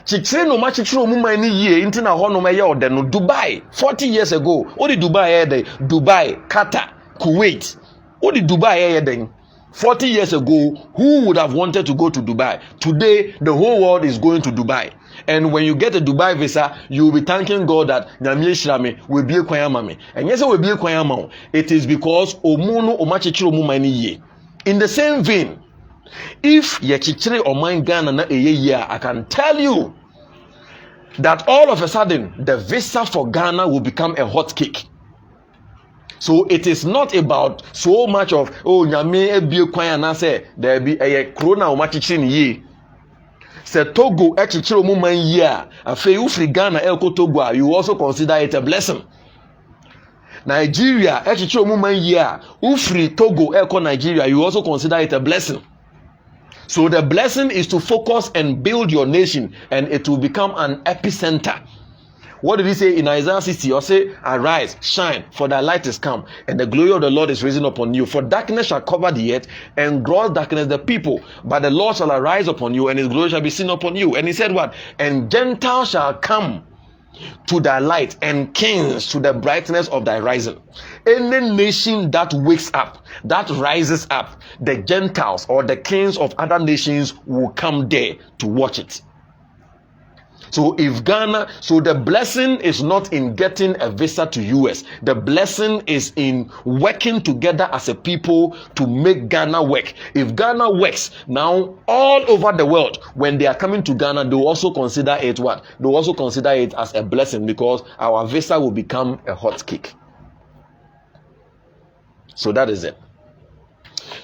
Chichire no machichiro omuman ni yie enti na ho no meye ode no Dubai 40 years ago. What did Dubai dey? Dubai, Qatar, Kuwait. What did Dubai dey? 40 years ago, who would have wanted to go to Dubai? Today, the whole world is going to Dubai. And when you get a Dubai visa, you will be thanking God that Nyame Shirame will be a kwayamame. And yes, it will be a kwayamame. It is because Omuno Omachichiro Mumani ye. In the same vein, If yechichire oman Ghana na eye, I can tell you that all of a sudden the visa for Ghana will become a hot cake. So it is not about so much of nyame ebie kwan na say there be a corona o machichire ni ye. Se Togo echichire mu man ye a afei ufri Ghana elko Togo, you also consider it a blessing. Nigeria echichire mu man ye a ufri Togo elko Nigeria, you also consider it a blessing. So the blessing is to focus and build your nation, and it will become an epicenter. What did he say in Isaiah 60? Or say, arise, shine, for thy light is come, and the glory of the Lord is risen upon you. For darkness shall cover the earth, and gross darkness the people. But the Lord shall arise upon you, and his glory shall be seen upon you. And he said what? And Gentiles shall come to thy light, and kings to the brightness of thy rising. Any nation that wakes up, that rises up, the Gentiles or the kings of other nations will come there to watch it. So if Ghana, so the blessing is not in getting a visa to US. The blessing is in working together as a people to make Ghana work. If Ghana works, now all over the world, when they are coming to Ghana, they will also consider it what? They will also consider it as a blessing, because our visa will become a hot cake. So that is it.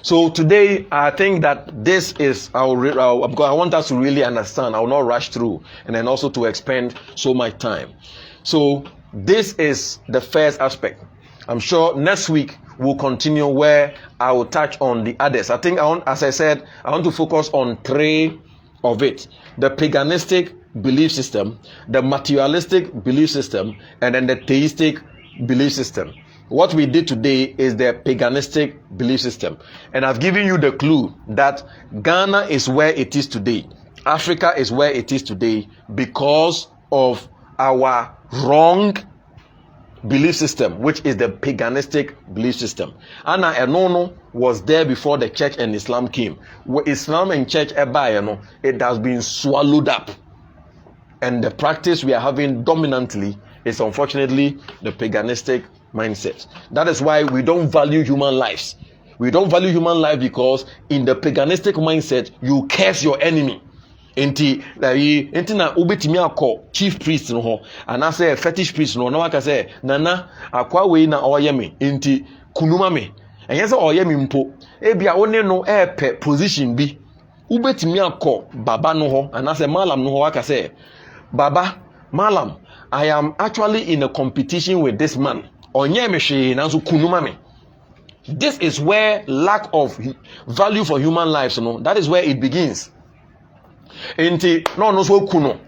So today, I think that this is, I want us to really understand. I will not rush through, and then also to expend so much time. So this is the first aspect. I'm sure next week we'll continue where I will touch on the others. I think as I said, I want to focus on three of it: the paganistic belief system, the materialistic belief system, and then the theistic belief system. What we did today is the paganistic belief system. And I've given you the clue that Ghana is where it is today. Africa is where it is today because of our wrong belief system, which is the paganistic belief system. Anna Enono was there before the church and Islam came. Where Islam and church, it has been swallowed up. And the practice we are having dominantly is unfortunately the paganistic mindset. That is why we don't value human lives. We don't value human life because in the paganistic mindset, you curse your enemy. Enti na ubetimi akọ chief priest no ho, and I say fetish priest no waka say nana akwa we na oye me enti kunuma me. Enye say oye me mpo ebia one no epe position bi ubetimi akọ baba no ho, and I say malam no ho waka say baba malam, I am actually in a competition with this man. This is where lack of value for human lives, that is where it begins. In promotion,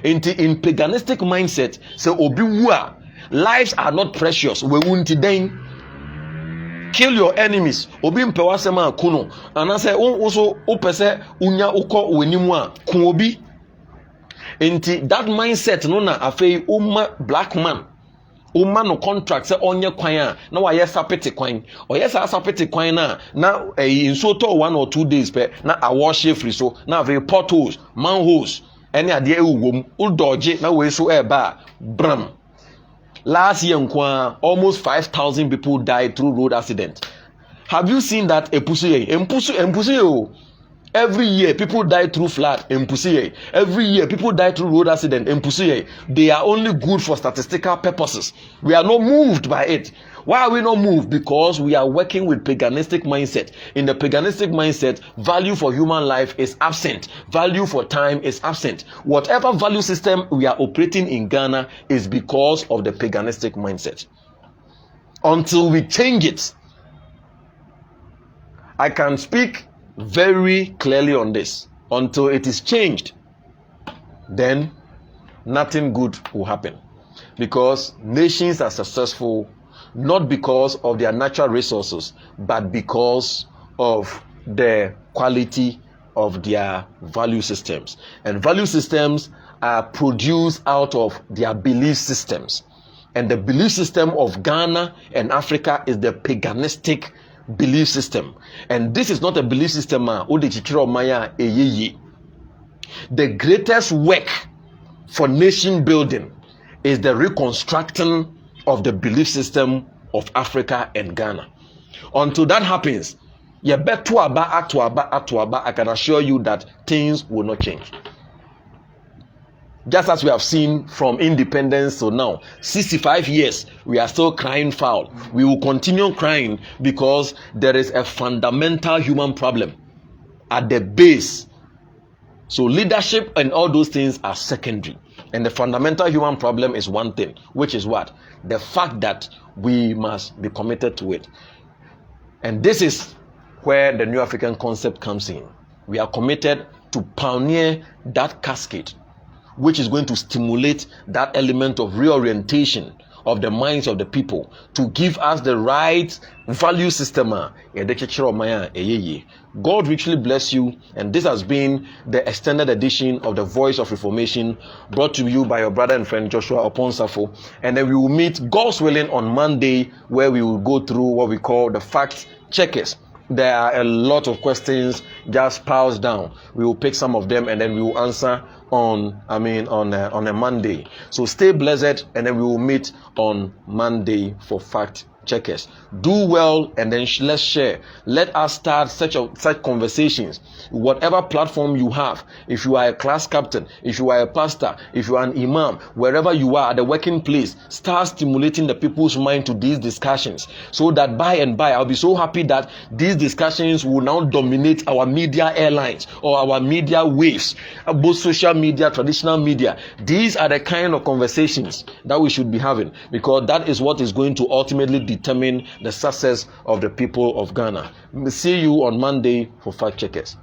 in paganistic mindset, so obiwa lives are not precious. We won't kill your enemies. Obi mpewasema kuno, and I say also upese unya uko wenimwa kuobi. Inti that mindset no na afei black man no contract say onye kwan na wa yes sapete kwan o yes sapete kwan na in so to 1 or 2 days pe na a wash free so na afei potholes manholes any ade ewuwom udoje na we so eba bram. Last year almost 5,000 people died through road accident. Have you seen that? Empusu. Every year people die through flood. Every year people die through road accident. They are only good for statistical purposes. We are not moved by it. Why are we not moved? Because we are working with paganistic mindset. In the paganistic mindset, value for human life is absent. Value for time is absent. Whatever value system we are operating in Ghana is because of the paganistic mindset. Until we change it, I can speak very clearly on this. Until it is changed, then nothing good will happen. Because nations are successful not because of their natural resources, but because of the quality of their value systems. And value systems are produced out of their belief systems. And the belief system of Ghana and Africa is the paganistic belief system. And this is not a belief system. The greatest work for nation building is the reconstructing of the belief system of Africa and Ghana. Until that happens, I can assure you that things will not change. Just as we have seen from independence to now, 65 years, we are still crying foul. We will continue crying because there is a fundamental human problem at the base. So leadership and all those things are secondary. And the fundamental human problem is one thing, which is what? The fact that we must be committed to it. And this is where the New African concept comes in. We are committed to pioneer that cascade, which is going to stimulate that element of reorientation of the minds of the people to give us the right value system. God richly bless you, and this has been the extended edition of the Voice of Reformation, brought to you by your brother and friend Joshua Oponsafo. And then we will meet, God's willing, on Monday, where we will go through what we call the fact checkers. There are a lot of questions just piled down. We will pick some of them and then we will answer on a Monday. So stay blessed, and then we will meet on Monday for fact checkers. Do well, and then let's share. Let us start such conversations. Whatever platform you have, if you are a class captain, if you are a pastor, if you are an imam, wherever you are at the working place, start stimulating the people's mind to these discussions, so that by and by, I'll be so happy that these discussions will now dominate our media airlines or our media waves, both social media, traditional media. These are the kind of conversations that we should be having, because that is what is going to ultimately determine the success of the people of Ghana. See you on Monday for fact checkers.